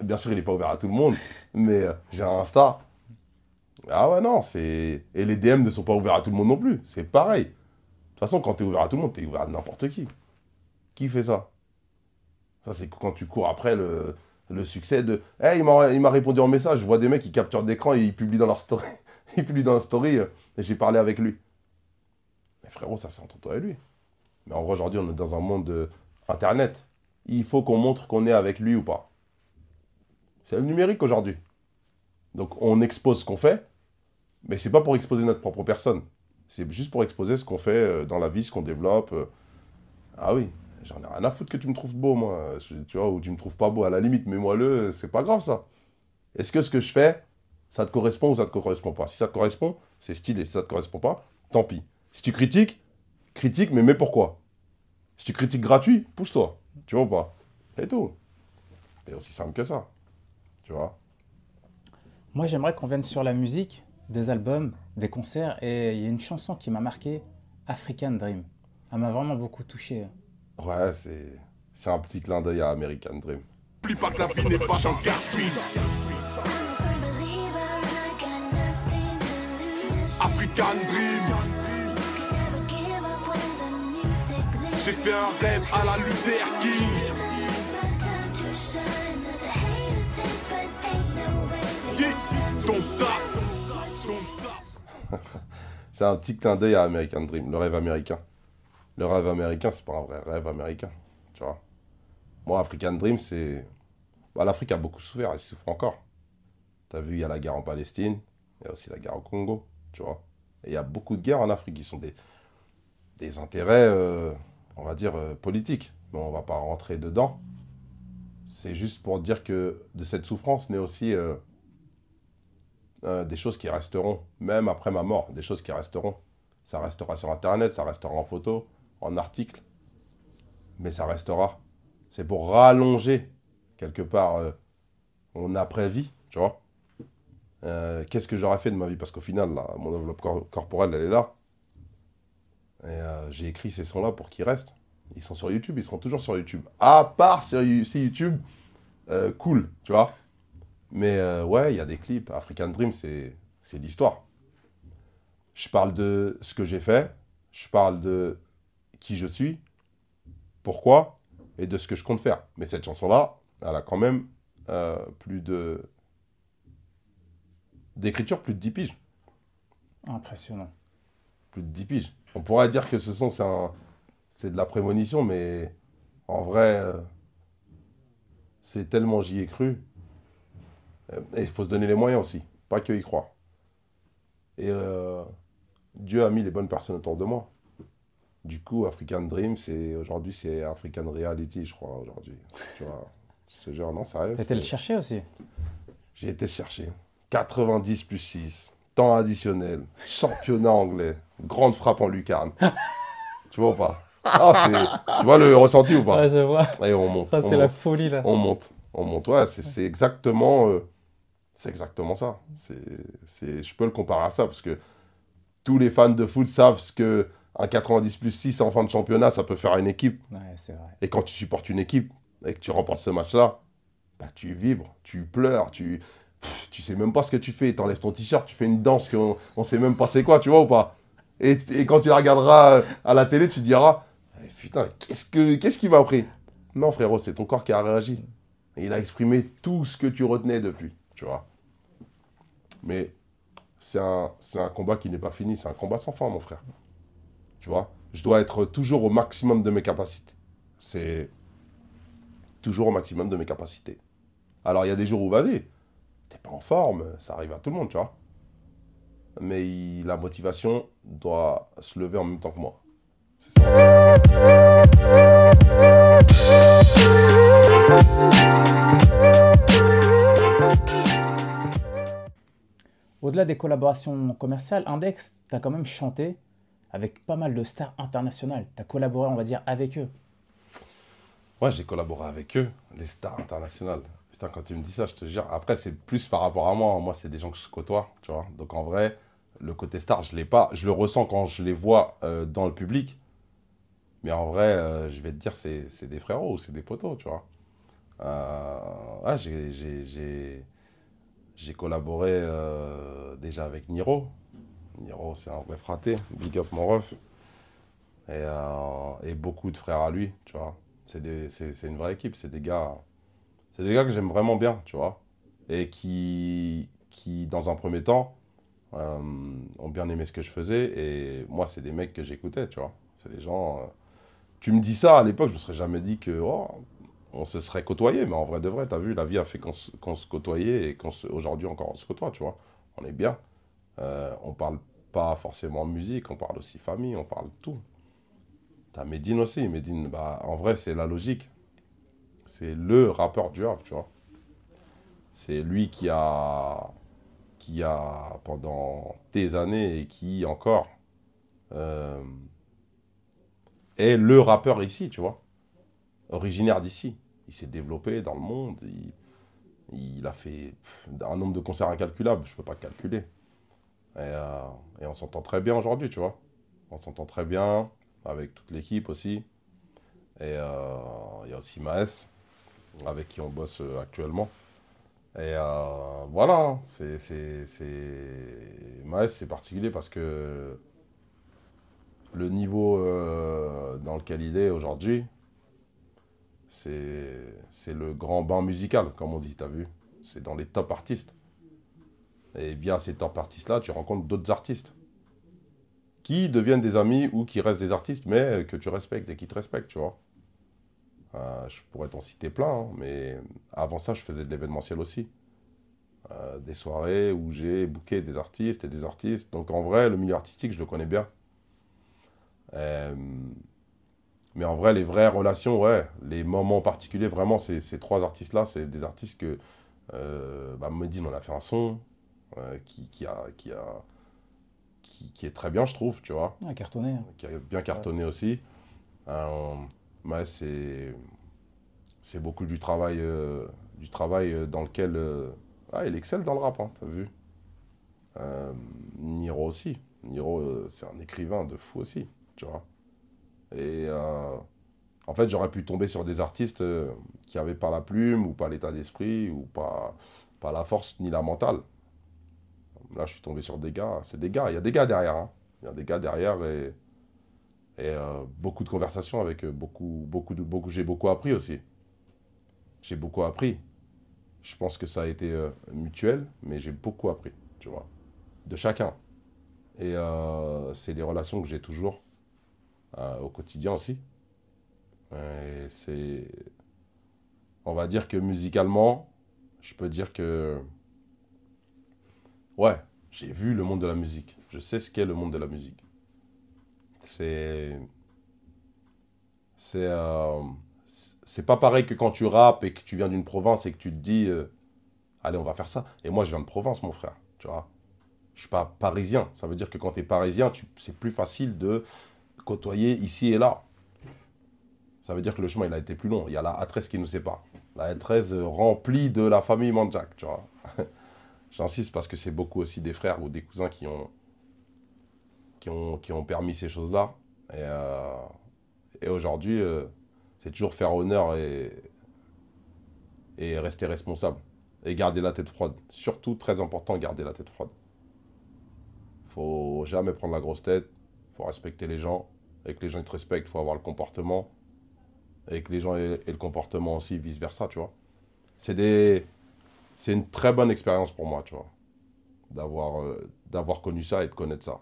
Bien sûr, il n'est pas ouvert à tout le monde, mais j'ai un Insta. Ah ouais, non, c'est. Et les DM ne sont pas ouverts à tout le monde non plus. C'est pareil. De toute façon, quand tu es ouvert à tout le monde, tu es ouvert à n'importe qui. Qui fait ça? Ça, c'est quand tu cours après le succès de. Hey, il m'a répondu en message. Je vois des mecs qui capturent d'écran et ils publient dans leur story. Ils publient dans la story et j'ai parlé avec lui. Mais frérot, ça c'est entre toi et lui. Mais en vrai, aujourd'hui, on est dans un monde Internet. Il faut qu'on montre qu'on est avec lui ou pas. C'est le numérique aujourd'hui. Donc on expose ce qu'on fait, mais c'est pas pour exposer notre propre personne. C'est juste pour exposer ce qu'on fait dans la vie, ce qu'on développe. Ah oui, j'en ai rien à foutre que tu me trouves beau, moi. Tu vois, ou tu me trouves pas beau. À la limite, mets-moi-le, c'est pas grave ça. Est-ce que ce que je fais, ça te correspond ou ça te correspond pas? Si ça te correspond, c'est stylé. Si ça te correspond pas, tant pis. Si tu critiques, critique, mais pourquoi? Si tu critiques gratuit, pousse-toi. Tu vois ou pas? Et tout. C'est aussi simple que ça. Tu vois? Moi, j'aimerais qu'on vienne sur la musique, des albums, des concerts. Et il y a une chanson qui m'a marqué, African Dream. Elle m'a vraiment beaucoup touché. Ouais, c'est un petit clin d'œil à American Dream. N'oublie pas que la vie n'est pas un cartouche. African Dream. J'ai fait un rêve à la Luther King. Yeah, don't stop. Don't stop. C'est un petit clin d'œil à American Dream, le rêve américain. Le rêve américain, c'est pas un vrai rêve américain, tu vois. Moi, African Dream, c'est... Bah, l'Afrique a beaucoup souffert, elle souffre encore. T'as vu, il y a la guerre en Palestine, il y a aussi la guerre au Congo, tu vois. Et il y a beaucoup de guerres en Afrique qui sont des intérêts, on va dire, politiques. Mais on va pas rentrer dedans. C'est juste pour dire que de cette souffrance naît aussi des choses qui resteront, même après ma mort, des choses qui resteront. Ça restera sur Internet, ça restera en photo, en article, mais ça restera. C'est pour rallonger quelque part, mon après-vie, tu vois. Qu'est-ce que j'aurais fait de ma vie? Parce qu'au final, là, mon enveloppe corporelle, elle est là. Et j'ai écrit ces sons-là pour qu'ils restent. Ils sont sur YouTube, ils seront toujours sur YouTube. À part sur YouTube, cool, tu vois. Mais ouais, il y a des clips. African Dream, c'est l'histoire. Je parle de ce que j'ai fait, je parle de qui je suis, pourquoi, et de ce que je compte faire. Mais cette chanson-là, elle a quand même plus de... d'écriture, plus de 10 piges. Impressionnant. Plus de 10 piges. On pourrait dire que ce son, c'est de la prémonition, mais en vrai, c'est tellement j'y ai cru. Et il faut se donner les moyens aussi, pas que y croire. Et Dieu a mis les bonnes personnes autour de moi. Du coup, African Dream, aujourd'hui, c'est African Reality, je crois, aujourd'hui. Tu vois, je te jure, non, sérieux. T'as été le chercher aussi. J'ai été chercher. 90 plus 6, temps additionnel, championnat anglais, grande frappe en lucarne. Tu vois ou pas? Tu vois le ressenti ou pas? Ouais, je vois. Et on monte. Ça, c'est la folie, là. On monte. Ouais, c'est exactement, c'est exactement ça. Je peux le comparer à ça parce que tous les fans de foot savent ce que un 90 plus 6 en fin de championnat, ça peut faire à une équipe. Ouais, c'est vrai. Et quand tu supportes une équipe et que tu remportes ce match-là, bah, tu vibres, tu pleures, tu sais même pas ce que tu fais. Tu enlèves ton t-shirt, tu fais une danse qu'on sait même pas c'est quoi, tu vois ou pas? Et quand tu la regarderas à la télé, tu te diras putain, qu'est-ce qui m'a pris? Non, frérot, c'est ton corps qui a réagi. Et il a exprimé tout ce que tu retenais depuis, tu vois. Mais c'est un combat qui n'est pas fini, c'est un combat sans fin, mon frère. Tu vois, je dois être toujours au maximum de mes capacités. C'est toujours au maximum de mes capacités. Alors, il y a des jours où, vas-y, t'es pas en forme, ça arrive à tout le monde, tu vois. Mais la motivation doit se lever en même temps que moi. C'est ça. Au-delà des collaborations commerciales, Index, t'as quand même chanté avec pas mal de stars internationales. T'as collaboré, on va dire, avec eux. Ouais, j'ai collaboré avec eux, les stars internationales. Putain, quand tu me dis ça, je te jure. Après, c'est plus par rapport à moi. Moi, c'est des gens que je côtoie, tu vois. Donc, en vrai, le côté star, je l'ai pas. Je le ressens quand je les vois dans le public. Mais en vrai, je vais te dire, c'est des frérots ou c'est des potos, tu vois. Ouais, j'ai collaboré déjà avec Niro. Niro, c'est un vrai fraté. Big up, mon ref. Et beaucoup de frères à lui, tu vois. C'est une vraie équipe. C'est des gars que j'aime vraiment bien, tu vois. Et qui dans un premier temps, ont bien aimé ce que je faisais. Et moi, c'est des mecs que j'écoutais, tu vois. C'est des gens... tu me dis ça, à l'époque, je me serais jamais dit que... Oh, on se serait côtoyé, mais en vrai de vrai, t'as vu, la vie a fait qu'on se côtoyait et aujourd'hui encore on se côtoie, tu vois. On est bien. On parle pas forcément musique, on parle aussi famille, on parle tout. T'as Medine aussi. Medine, bah, en vrai, c'est la logique. C'est le rappeur du rap, tu vois. C'est lui qui a pendant des années et qui encore est le rappeur ici, tu vois. Originaire d'ici. Il s'est développé dans le monde. Il a fait un nombre de concerts incalculable. Je peux pas calculer. Et on s'entend très bien aujourd'hui, tu vois. On s'entend très bien avec toute l'équipe aussi. Et il y a aussi Maes, avec qui on bosse actuellement. Et voilà, Maes, c'est particulier parce que le niveau dans lequel il est aujourd'hui, c'est le grand bain musical, comme on dit, t'as vu? C'est dans les top artistes. Et via ces top artistes-là, tu rencontres d'autres artistes qui deviennent des amis ou qui restent des artistes, mais que tu respectes et qui te respectent, tu vois. Je pourrais t'en citer plein, hein, mais avant ça, je faisais de l'événementiel aussi. Des soirées où j'ai booké des artistes et des artistes. Donc en vrai, le milieu artistique, je le connais bien. Mais en vrai, les vraies relations, ouais, les moments particuliers, vraiment, ces trois artistes-là, c'est des artistes que... Medine, on a fait un son qui est très bien, je trouve, tu vois. Ah, cartonné. Hein. Qui a bien cartonné aussi. Maes, c'est beaucoup du travail dans lequel il excelle dans le rap, hein, t'as vu. Niro aussi. Niro, c'est un écrivain de fou aussi, tu vois. Et en fait, j'aurais pu tomber sur des artistes qui n'avaient pas la plume, ou pas l'état d'esprit, ou pas la force, ni la mentale. Là, je suis tombé sur des gars. C'est des gars, il y a des gars derrière. Hein. Il y a des gars derrière et beaucoup de conversations avec j'ai beaucoup appris aussi. J'ai beaucoup appris. Je pense que ça a été mutuel, mais j'ai beaucoup appris, tu vois, de chacun. Et c'est des relations que j'ai toujours au quotidien aussi. Et c'est... On va dire que musicalement, je peux dire que... Ouais, j'ai vu le monde de la musique. Je sais ce qu'est le monde de la musique. C'est pas pareil que quand tu rappes et que tu viens d'une province et que tu te dis allez, on va faire ça. Et moi, je viens de province, mon frère, tu vois. Je suis pas parisien. Ça veut dire que quand tu es parisien, c'est plus facile de côtoyer ici et là. Ça veut dire que le chemin, il a été plus long. Il y a la A13 qui nous sépare. La A13 remplie de la famille Mandjak, tu vois. J'insiste parce que c'est beaucoup aussi des frères ou des cousins qui ont permis ces choses-là. Et aujourd'hui, c'est toujours faire honneur et rester responsable. Et garder la tête froide. Surtout, très important, garder la tête froide. Faut jamais prendre la grosse tête. Faut respecter les gens. Et que les gens te respectent, faut avoir le comportement. Et que les gens aient le comportement aussi, vice-versa, tu vois. C'est une très bonne expérience pour moi, tu vois. D'avoir connu ça et de connaître ça.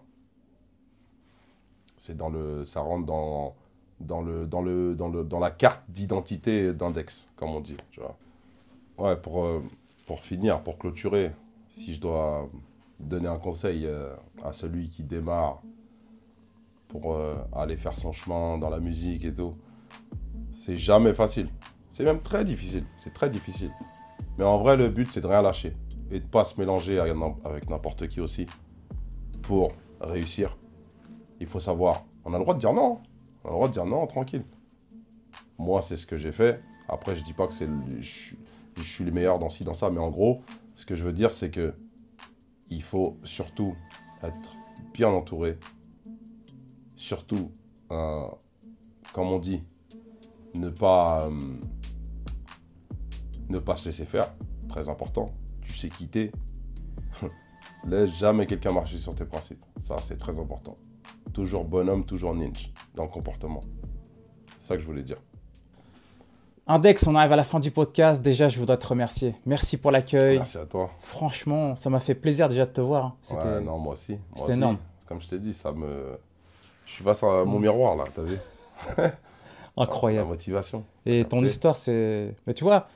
Ça rentre dans la carte d'identité d'Index, comme on dit, tu vois. Ouais, pour finir, pour clôturer, si je dois donner un conseil à celui qui démarre pour aller faire son chemin dans la musique et tout, c'est jamais facile. C'est même très difficile. C'est très difficile. Mais en vrai, le but, c'est de rien lâcher. Et de ne pas se mélanger avec n'importe qui aussi. Pour réussir, il faut savoir. On a le droit de dire non. On a le droit de dire non, tranquille. Moi, c'est ce que j'ai fait. Après, je dis pas que je suis le meilleur dans ci, dans ça. Mais en gros, ce que je veux dire, c'est que il faut surtout être bien entouré. Surtout, comme on dit, ne pas se laisser faire, très important. Tu sais quitter. Laisse jamais quelqu'un marcher sur tes principes. Ça, c'est très important. Toujours bonhomme, toujours ninja dans le comportement. C'est ça que je voulais dire. Index, on arrive à la fin du podcast. Déjà, je voudrais te remercier. Merci pour l'accueil. Merci à toi. Franchement, ça m'a fait plaisir déjà de te voir. Ouais, non, moi aussi. C'était énorme. Comme je t'ai dit, je suis face à mon miroir, là, t'as vu? Incroyable. La motivation. Et ton histoire, c'est... Mais tu vois,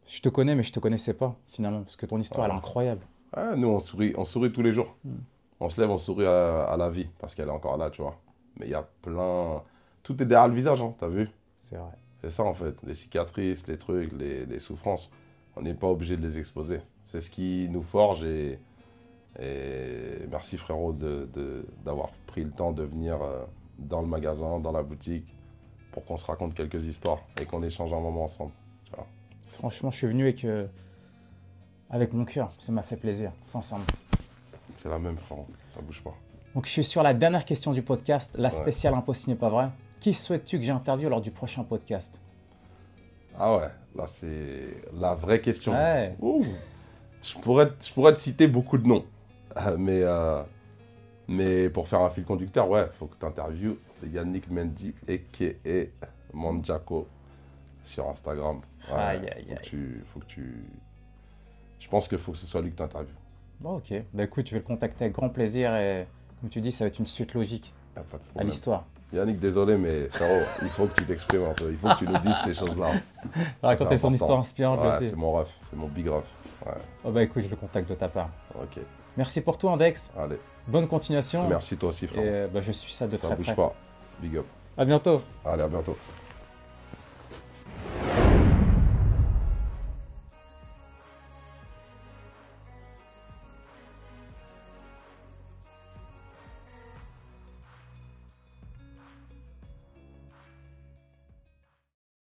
je te connais, mais je te connaissais pas, finalement. Parce que ton histoire, elle est incroyable. Ouais, nous, on sourit tous les jours. On se lève, on sourit à la vie, parce qu'elle est encore là, tu vois. Mais il y a plein... Tout est derrière le visage, hein, t'as vu? C'est vrai. C'est ça, en fait. Les cicatrices, les trucs, les souffrances. On n'est pas obligé de les exposer. C'est ce qui nous forge et merci, frérot, d'avoir pris le temps de venir dans le magasin, dans la boutique, pour qu'on se raconte quelques histoires et qu'on échange un moment ensemble. Tu vois. Franchement, je suis venu avec mon cœur. Ça m'a fait plaisir, sincèrement. C'est la même, frérot. Ça bouge pas. Donc, je suis sur la dernière question du podcast, la spéciale Impossible n'est pas vrai. Qui souhaites-tu que j'interviewe lors du prochain podcast? Ah ouais, là, c'est la vraie question. Ouais. Ouh. Je pourrais te citer beaucoup de noms. Mais pour faire un fil conducteur, ouais, il faut que tu interviewes Yannick Mendy, a.k.a. Mandjako, sur Instagram. Ouais, Aïe, aïe, faut que tu... Je pense qu'il faut que ce soit lui que tu interviewes. Bon, ok. Bah écoute, je vais le contacter avec grand plaisir et, comme tu dis, ça va être une suite logique Y a pas de à problème. l'histoire. Yannick, désolé, mais frérot, il faut que tu t'exprimes un peu. Il faut que tu nous dises ces choses-là. Raconter son histoire inspirante Ouais, aussi. c'est mon ref, c'est mon big ref. Ouais, Oh bah écoute, je le contacte de ta part. ok. Merci pour tout, Index. Allez, Bonne continuation. merci toi aussi, frérot. Et bah, je suis ça de Ça très bouge près. pas. Big up. À bientôt. Allez, à bientôt.